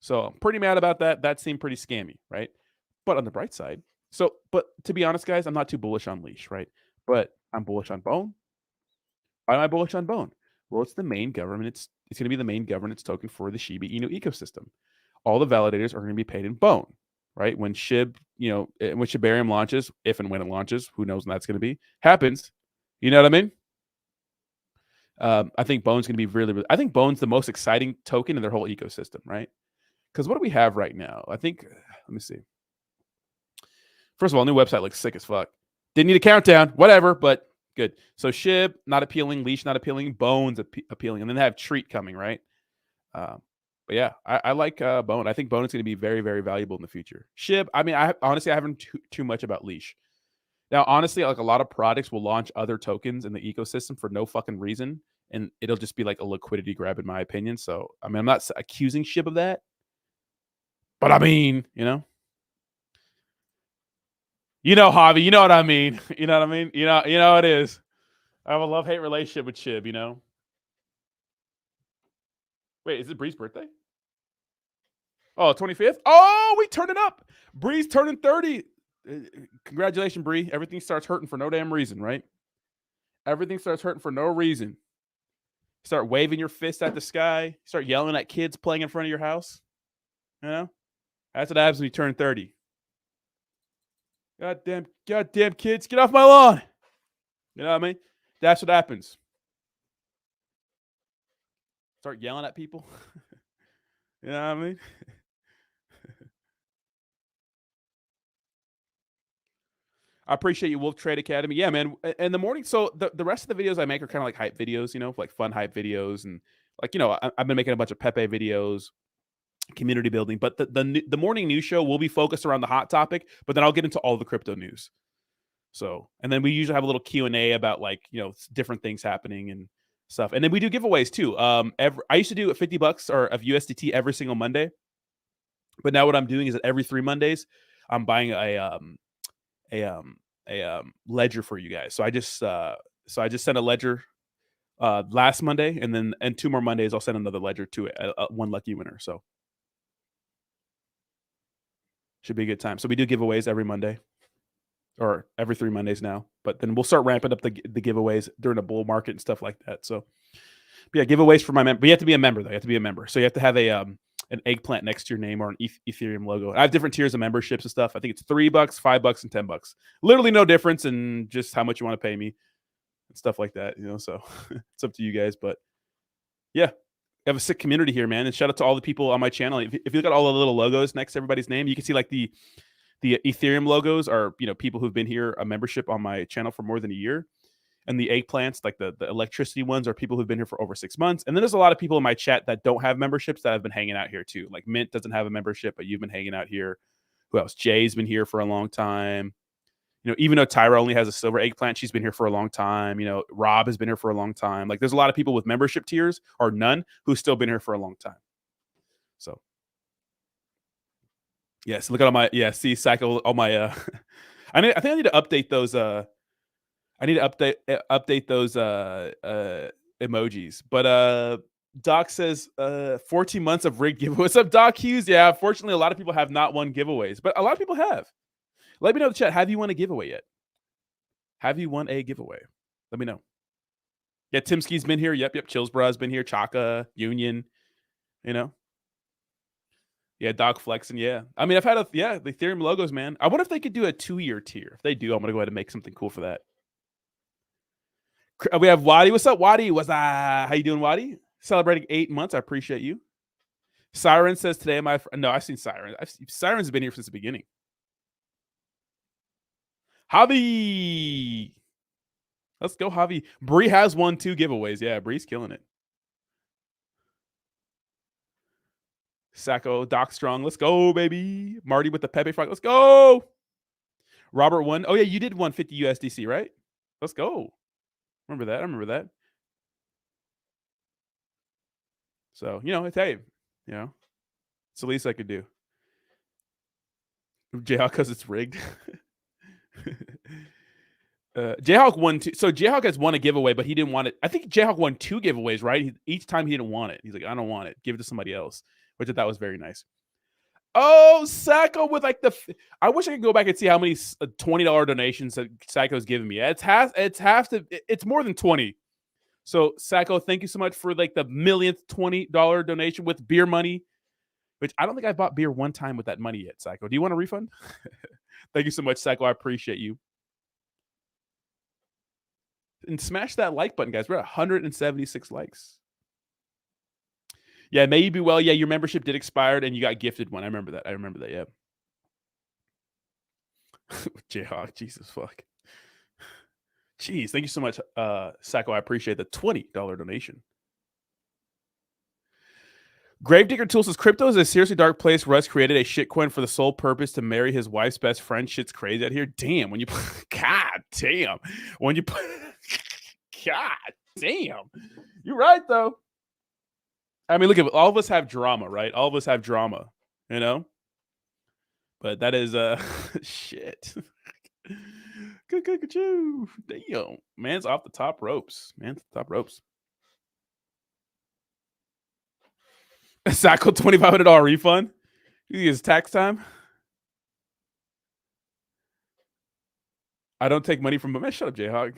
So I'm pretty mad about that. That seemed pretty scammy, right? But on the bright side, but to be honest, guys, I'm not too bullish on Leash, right? But I'm bullish on Bone. Why am I bullish on Bone? Well, it's the main government. It's going to be the main governance token for the Shiba Inu ecosystem. All the validators are going to be paid in Bone, right? When SHIB, when Shibarium launches, if and when it launches, who knows when that's going to be, happens. You know what I mean? I think Bone's going to be really, really, I think Bone's the most exciting token in their whole ecosystem, right? Because what do we have right now? I think, let me see. First of all, new website looks sick as fuck. Didn't need a countdown, whatever, but good. So SHIB, not appealing. Leash, not appealing. Bones, appealing. And then they have Treat coming, right? But yeah, I like Bone. I think Bone is going to be very, very valuable in the future. SHIB, I mean, honestly, I haven't too much about Leash. Now, honestly, like a lot of products will launch other tokens in the ecosystem for no fucking reason, and it'll just be like a liquidity grab, in my opinion. So, I mean, I'm not accusing SHIB of that, but I mean, Javi, you know what I mean. You know what I mean. You know it is. I have a love-hate relationship with SHIB. Wait, is it Bree's birthday? Oh, 25th? Oh, we turned it up. Bree's turning 30. Congratulations, Bree. Everything starts hurting for no damn reason, right? Everything starts hurting for no reason. Start waving your fist at the sky. Start yelling at kids playing in front of your house. That's what happens when you turn 30. Goddamn kids, get off my lawn. You know what I mean? That's what happens. Start yelling at people. You know what I mean? I appreciate you, Wolf Trade Academy. Yeah, man. In the morning, so the rest of the videos I make are kind of like hype videos, like fun hype videos, and like I've been making a bunch of Pepe videos, community building. But the morning news show will be focused around the hot topic, but then I'll get into all the crypto news. So, and then we usually have a little Q&A about like different things happening and stuff, and then we do giveaways too. I used to do $50 or of USDT every single Monday, but now what I'm doing is that every 3 Mondays I'm buying a ledger for you guys. So I just sent a ledger last Monday, and 2 more Mondays I'll send another ledger to one lucky winner. So should be a good time. So we do giveaways every Monday, or every 3 Mondays now. But then we'll start ramping up the giveaways during a bull market and stuff like that. So yeah, giveaways for my member. But you have to be a member though. You have to be a member. So you have to have an eggplant next to your name or an Ethereum logo. I have different tiers of memberships and stuff. I think it's $3, $5, and $10. Literally no difference in just how much you want to pay me and stuff like that. So it's up to you guys. But yeah, I have a sick community here, man. And shout out to all the people on my channel. If you look at all the little logos next to everybody's name, you can see like the Ethereum logos are people who've been here a membership on my channel for more than a year. And the eggplants, like the electricity ones, are people who've been here for over 6 months. And then there's a lot of people in my chat that don't have memberships that have been hanging out here too. Like Mint doesn't have a membership, but you've been hanging out here. Who else? Jay's been here for a long time. Even though Tyra only has a silver eggplant, she's been here for a long time. Rob has been here for a long time. Like there's a lot of people with membership tiers or none who's still been here for a long time. So yes, look at all my see cycle all my I think I need to update those I need to update those emojis. But Doc says 14 months of rigged giveaways. What's up, Doc Hughes? Yeah, fortunately, a lot of people have not won giveaways, but a lot of people have. Let me know in the chat. Have you won a giveaway yet? Have you won a giveaway? Let me know. Yeah, Timski's been here. Yep. Chillsbra's been here. Chaka, Union, Yeah, Doc flexing. Yeah. I mean, I've had the Ethereum logos, man. I wonder if they could do a 2-year tier. If they do, I'm going to go ahead and make something cool for that. We have Wadi. What's up, Wadi? How you doing, Wadi? Celebrating 8 months. I appreciate you. Siren says today, no, I've seen Siren. Siren's been here since the beginning. Javi. Let's go, Javi. Bree has won 2 giveaways. Yeah, Bree's killing it. Sacco, Doc Strong. Let's go, baby. Marty with the Pepe frog. Let's go. Robert won. Oh, yeah, you did 150 USDC, right? Let's go. I remember that. So, it's hey, it's the least I could do. Jayhawk because it's rigged. Jayhawk won 2. So Jayhawk has won a giveaway, but he didn't want it. I think Jayhawk won 2 giveaways, right? Each time he didn't want it. He's like, I don't want it. Give it to somebody else, which I thought was very nice. Oh, Sacco with like I wish I could go back and see how many $20 donations that Sacco's given me. It's more than 20. So Sacco, thank you so much for like the millionth $20 donation with beer money, which I don't think I bought beer one time with that money yet. Sacco, do you want a refund? Thank you so much, Sacco. I appreciate you. And smash that like button, guys. We're at 176 likes. Yeah, may you be well. Yeah, your membership did expire and you got gifted one. I remember that. Yeah. Jayhawk, Jesus fuck. Jeez, thank you so much, Sacco. I appreciate the $20 donation. Gravedigger Tool says crypto is a seriously dark place. Russ created a shitcoin for the sole purpose to marry his wife's best friend. Shit's crazy out here. Damn, when you God damn. When you put God damn. You're right though. I mean, look at all of us have drama, right? All of us have drama, you know? But that is shit. Good. Damn. Man's off the top ropes. Man's off the top ropes. Sacco $2,500 refund. You think it's tax time? I don't take money from man. Shut up, Jayhawk.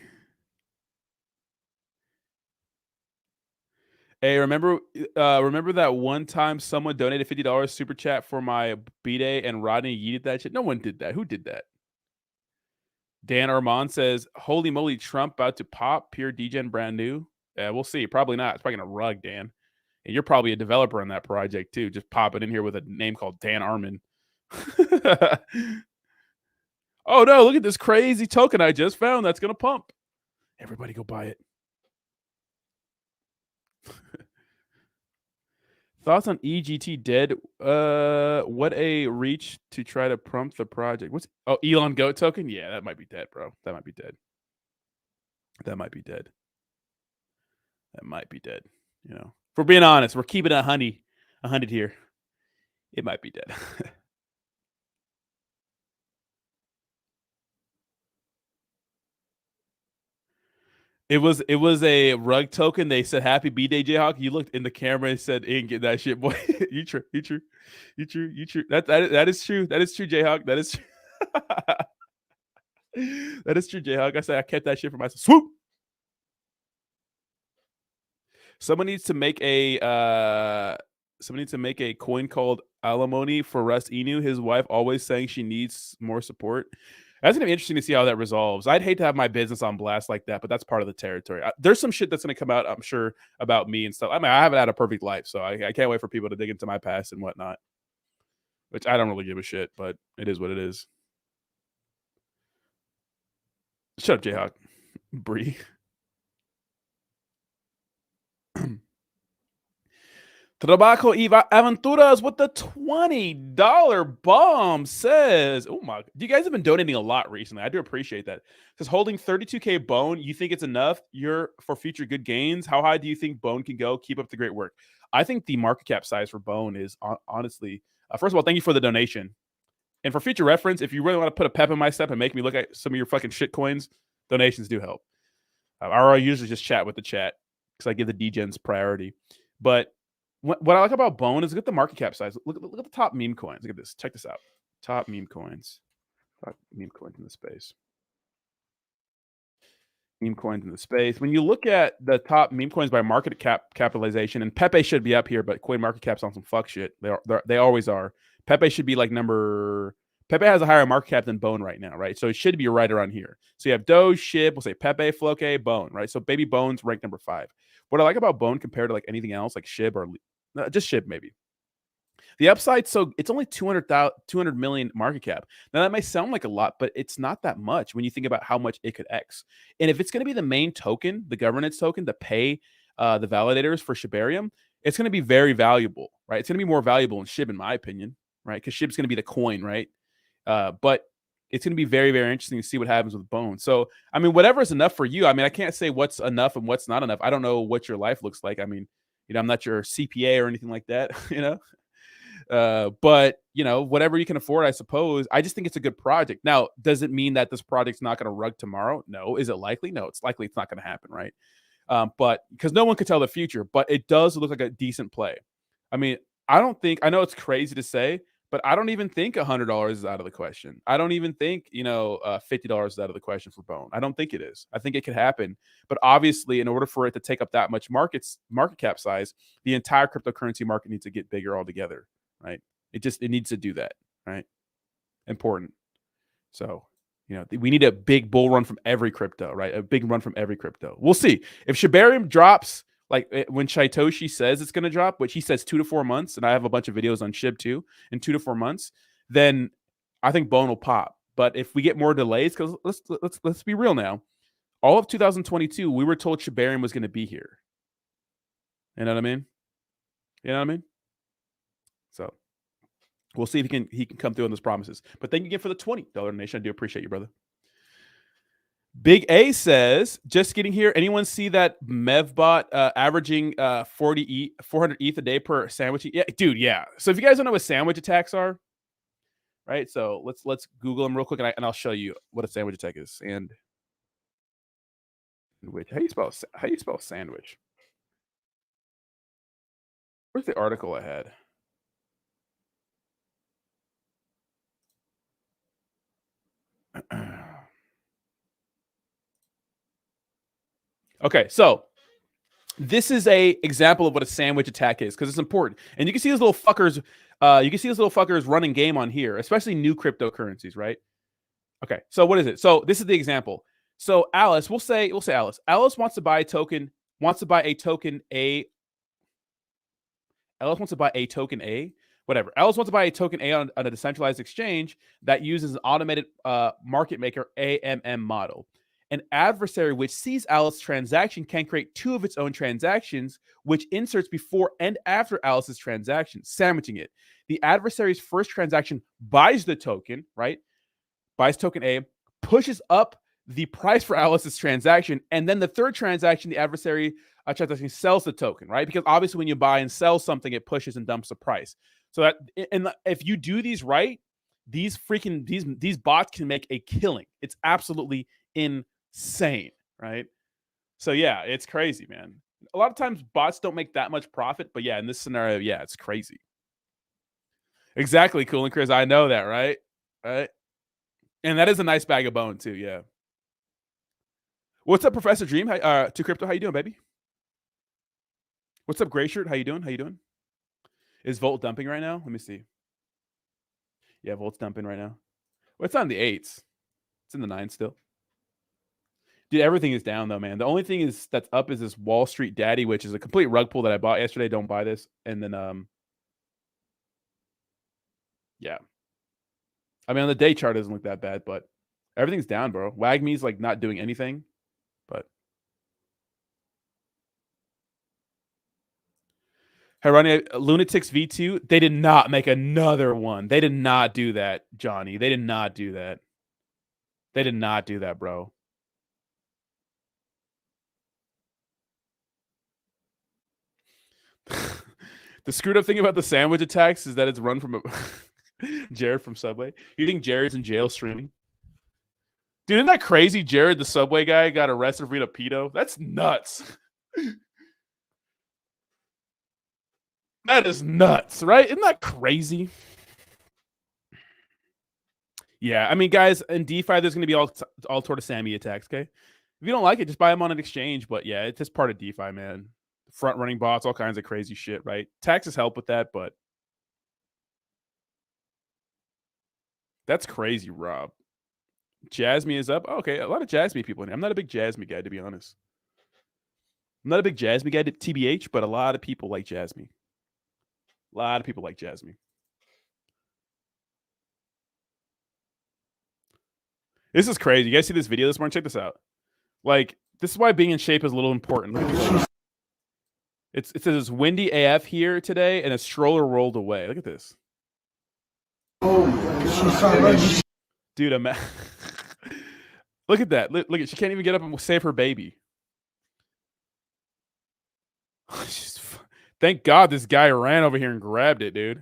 Hey, remember that one time someone donated $50 super chat for my B-Day and Rodney yeeted that shit? No one did that. Who did that? Dan Armand says, holy moly, Trump about to pop, pure degen brand new. Yeah, we'll see. Probably not. It's probably gonna rug, Dan. And you're probably a developer on that project too. Just pop it in here with a name called Dan Armin. Oh no, look at this crazy token I just found that's gonna pump. Everybody go buy it. Thoughts on EGT dead? What a reach to try to prompt the project. What's Elon Goat token? Yeah, that might be dead, bro. That might be dead. That might be dead. That might be dead. You know, if we're being honest, we're keeping it 100 here. It might be dead. It was a rug token. They said happy B-Day, Jayhawk. You looked in the camera and said, ain't get that shit, boy. You true. That is true. That is true, Jayhawk. That is true. That is true, Jayhawk. I said I kept that shit for myself. Swoop. Someone needs to make a coin called alimony for Russ Inu. His wife always saying she needs more support. That's going to be interesting to see how that resolves. I'd hate to have my business on blast like that, but that's part of the territory. There's some shit that's going to come out, I'm sure, about me and stuff. I mean, I haven't had a perfect life, so I can't wait for people to dig into my past and whatnot, which I don't really give a shit, but it is what it is. Shut up, Jayhawk. Bree. Trabajo y Aventuras with the $20 bomb says, oh my, you guys have been donating a lot recently. I do appreciate that. It says holding 32K Bone, you think it's enough? You're for future good gains. How high do you think Bone can go? Keep up the great work. I think the market cap size for Bone is honestly, first of all, thank you for the donation. And for future reference, if you really want to put a pep in my step and make me look at some of your fucking shit coins, donations do help. I usually just chat with the chat because I give the degens priority. But what I like about Bone is look at the market cap size. Look at the top meme coins. Look at this. Check this out. Top meme coins. Top meme coins in the space. Meme coins in the space. When you look at the top meme coins by market capitalization, and Pepe should be up here, but Coin Market Cap's on some fuck shit. They always are. Pepe should be like Pepe has a higher market cap than Bone right now, right? So it should be right around here. So you have Doge, SHIB, we'll say Pepe, Floke, Bone, right? So Baby Bone's ranked number 5. What I like about Bone compared to like anything else, like SHIB or just SHIB maybe. The upside, so it's only 200 million market cap. Now that may sound like a lot, but it's not that much when you think about how much it could X. And if it's going to be the main token, the governance token to pay the validators for Shibarium, it's going to be very valuable, right? It's going to be more valuable in SHIB, in my opinion, right? Because SHIB's going to be the coin, right? But it's going to be very, very interesting to see what happens with Bone. So, I mean, whatever is enough for you. I mean, I can't say what's enough and what's not enough. I don't know what your life looks like. I mean, you know, I'm not your CPA or anything like that, you know. But, you know, whatever you can afford, I suppose. I just think it's a good project. Now, does it mean that this project's not going to rug tomorrow? No. Is it likely? No, it's likely it's not going to happen, right? But because no one could tell the future, but it does look like a decent play. I mean, I know it's crazy to say, but I don't even think $100 is out of the question. I don't even think, you know, $50 is out of the question for Bone. I don't think it is. I think it could happen. But obviously, in order for it to take up that much market cap size, the entire cryptocurrency market needs to get bigger altogether, right? It needs to do that, right? Important. So, you know, we need a big bull run from every crypto, right? A big run from every crypto. We'll see. If Shibarium drops, like when Shaitoshi says it's going to drop, which he says 2 to 4 months, and I have a bunch of videos on SHIB too, in 2 to 4 months, then I think Bone will pop. But if we get more delays, because let's be real now, All of 2022, we were told Shibarium was going to be here. You know what I mean? You know what I mean? So we'll see if he can come through on those promises. But thank you again for the $20 donation. I do appreciate you, brother. Big A says, just getting here. Anyone see that Mevbot averaging 400 ETH a day per sandwich? Yeah, dude, yeah. So if you guys don't know what sandwich attacks are, right? So let's Google them real quick, and I'll show you what a sandwich attack is. And how do you spell sandwich? Where's the article I had? Okay, so this is a example of what a sandwich attack is because it's important, and you can see those little fuckers. Running game on here, especially new cryptocurrencies, right? Okay, so what is it? So this is the example. So Alice, we'll say Alice. Alice wants to buy a token. Wants to buy a token A. Alice wants to buy a token A. Whatever. Alice wants to buy a token A on a decentralized exchange that uses an automated market maker AMM model. An adversary which sees Alice's transaction can create two of its own transactions, which inserts before and after Alice's transaction, sandwiching it. The adversary's first transaction buys the token, right? Buys token A, pushes up the price for Alice's transaction, and then the third transaction, the adversary transaction sells the token, right? Because obviously when you buy and sell something, it pushes and dumps the price. So that, and if you do these right, these bots can make a killing. It's absolutely insane, right? So yeah, it's crazy, man. A lot of times bots don't make that much profit, but yeah, in this scenario, yeah, it's crazy. Exactly, Cool and Chris. I know that, right? Right. And that is a nice bag of bone too, yeah. What's up, Professor Dream? To Crypto, how you doing, baby? What's up, Gray Shirt? How you doing? How you doing? Is Volt dumping right now? Let me see. Yeah, Volt's dumping right now. Well, it's on the 8s. It's in the 9s still. Dude, everything is down though, man. The only thing that's up is this Wall Street Daddy, which is a complete rug pull that I bought yesterday. Don't buy this. And then yeah. I mean, on the day chart doesn't look that bad, but everything's down, bro. WAGME's like not doing anything, but Hirani, Lunatics V2, they did not make another one. They did not do that, Johnny. They did not do that. They did not do that, bro. The screwed up thing about the sandwich attacks is that it's run from Jared from Subway. You think Jared's in jail streaming? Dude, isn't that crazy? Jared, the Subway guy, got arrested for being a pedo. That's nuts. That is nuts, right? Isn't that crazy? Yeah, I mean, guys, in DeFi, there's going to be all sort of Sammy attacks, okay? If you don't like it, just buy them on an exchange. But yeah, it's just part of DeFi, man. Front-running bots, all kinds of crazy shit, right? Taxes help with that, but that's crazy, Rob. Jasmine is up. Oh, okay, a lot of Jasmine people in here. I'm not a big Jasmine guy, to be honest. I'm not a big Jasmine guy, TBH, but a lot of people like Jasmine. A lot of people like Jasmine. This is crazy. You guys see this video this morning? Check this out. Like, this is why being in shape is a little important. It says it's windy AF here today, and a stroller rolled away. Look at this. Oh, dude, look at that. Look at, she can't even get up and save her baby. Thank God this guy ran over here and grabbed it, dude.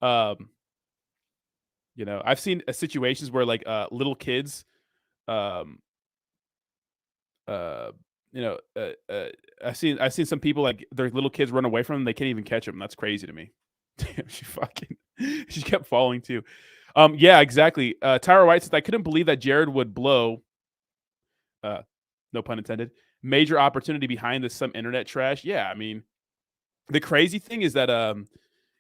You know, I've seen situations where like little kids, you know, I've seen some people like their little kids run away from them. They can't even catch them. That's crazy to me. Damn, she kept falling too. Yeah, exactly. Tyra White says, I couldn't believe that Jared would blow, no pun intended, major opportunity behind this some internet trash. Yeah, I mean, the crazy thing is that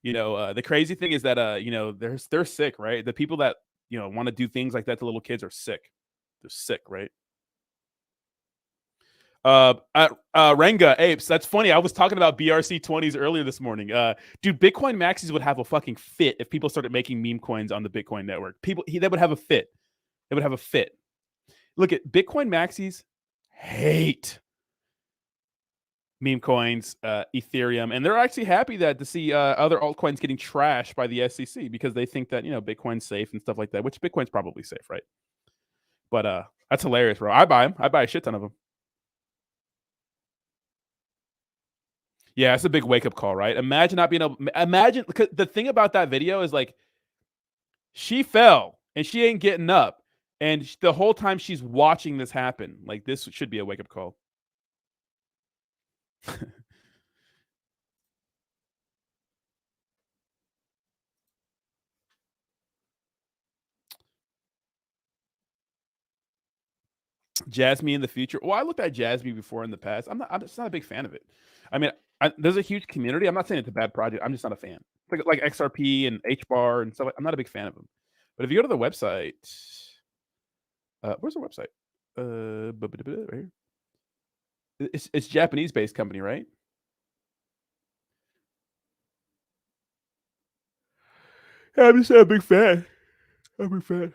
you know, they're sick, right? The people that, you know, want to do things like that to little kids are sick. They're sick, right? Renga Apes, that's funny. I was talking about BRC20s earlier this morning. Dude, Bitcoin maxis would have a fucking fit if people started making meme coins on the Bitcoin network. They would have a fit. It would have a fit. Look at Bitcoin maxis hate meme coins, Ethereum, and they're actually happy to see other altcoins getting trashed by the SEC because they think that Bitcoin's safe and stuff like that. Which Bitcoin's probably safe, right? But that's hilarious, bro. I buy them. I buy a shit ton of them. Yeah, it's a big wake up call, right? Imagine not being able. Imagine the thing about that video is like she fell and she ain't getting up, and the whole time she's watching this happen. Like this should be a wake up call. Jasmine in the future. Well, I looked at Jasmine before in the past. I'm just not a big fan of it. I mean, there's a huge community. I'm not saying it's a bad project. I'm just not a fan. Like XRP and HBAR and stuff. I'm not a big fan of them. But if you go to the website, where's the website? Right here. It's Japanese-based company, right? Yeah, I'm just not a big fan. I'm a big fan.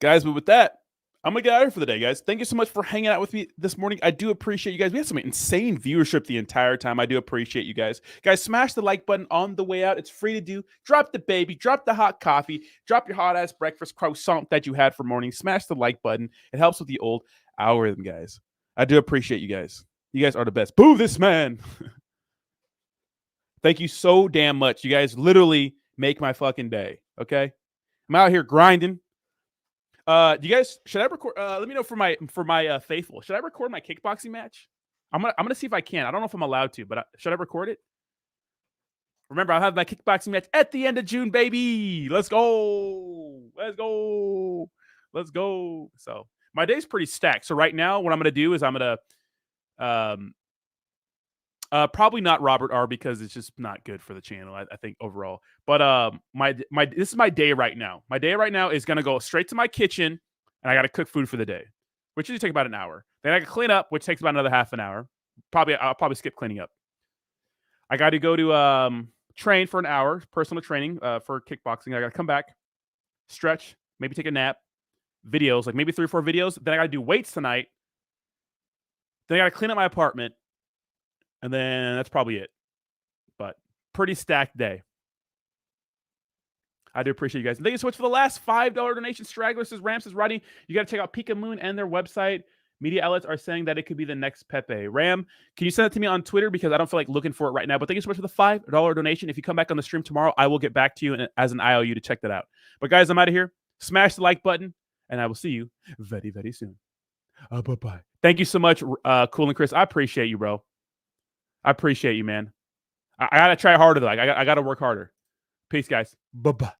Guys, but with that, I'm going to get out of here for the day, guys. Thank you so much for hanging out with me this morning. I do appreciate you guys. We had some insane viewership the entire time. I do appreciate you guys. Guys, smash the like button on the way out. It's free to do. Drop the baby. Drop the hot coffee. Drop your hot-ass breakfast croissant that you had for morning. Smash the like button. It helps with the old algorithm, guys. I do appreciate you guys. You guys are the best. Boo this man. Thank you so damn much. You guys literally make my fucking day, okay? I'm out here grinding. Do you guys should I record? Let me know for my faithful. Should I record my kickboxing match? I'm gonna see if I can. I don't know if I'm allowed to, but should I record it? Remember, I'll have my kickboxing match at the end of June, baby. Let's go. Let's go. Let's go. So my day's pretty stacked. So right now, what I'm gonna do is I'm gonna probably not Robert R because it's just not good for the channel, I think overall. But this is my day right now. My day right now is gonna go straight to my kitchen, and I gotta cook food for the day, which usually take about an hour. Then I can clean up, which takes about another half an hour. I'll probably skip cleaning up. I got to go to train for an hour, personal training for kickboxing. I got to come back, stretch, maybe take a nap, videos, like maybe 3 or 4 videos. Then I got to do weights tonight. Then I got to clean up my apartment. And then that's probably it. But pretty stacked day. I do appreciate you guys. And thank you so much for the last $5 donation. Stragglers says, Ram says, Rodney, you got to check out Pika Moon and their website. Media outlets are saying that it could be the next Pepe. Ram, can you send it to me on Twitter? Because I don't feel like looking for it right now. But thank you so much for the $5 donation. If you come back on the stream tomorrow, I will get back to you as an IOU to check that out. But guys, I'm out of here. Smash the like button, and I will see you very, very soon. Bye-bye. Thank you so much, Cool and Chris. I appreciate you, bro. I appreciate you, man. I got to try harder, though. I got to work harder. Peace, guys. Bye-bye.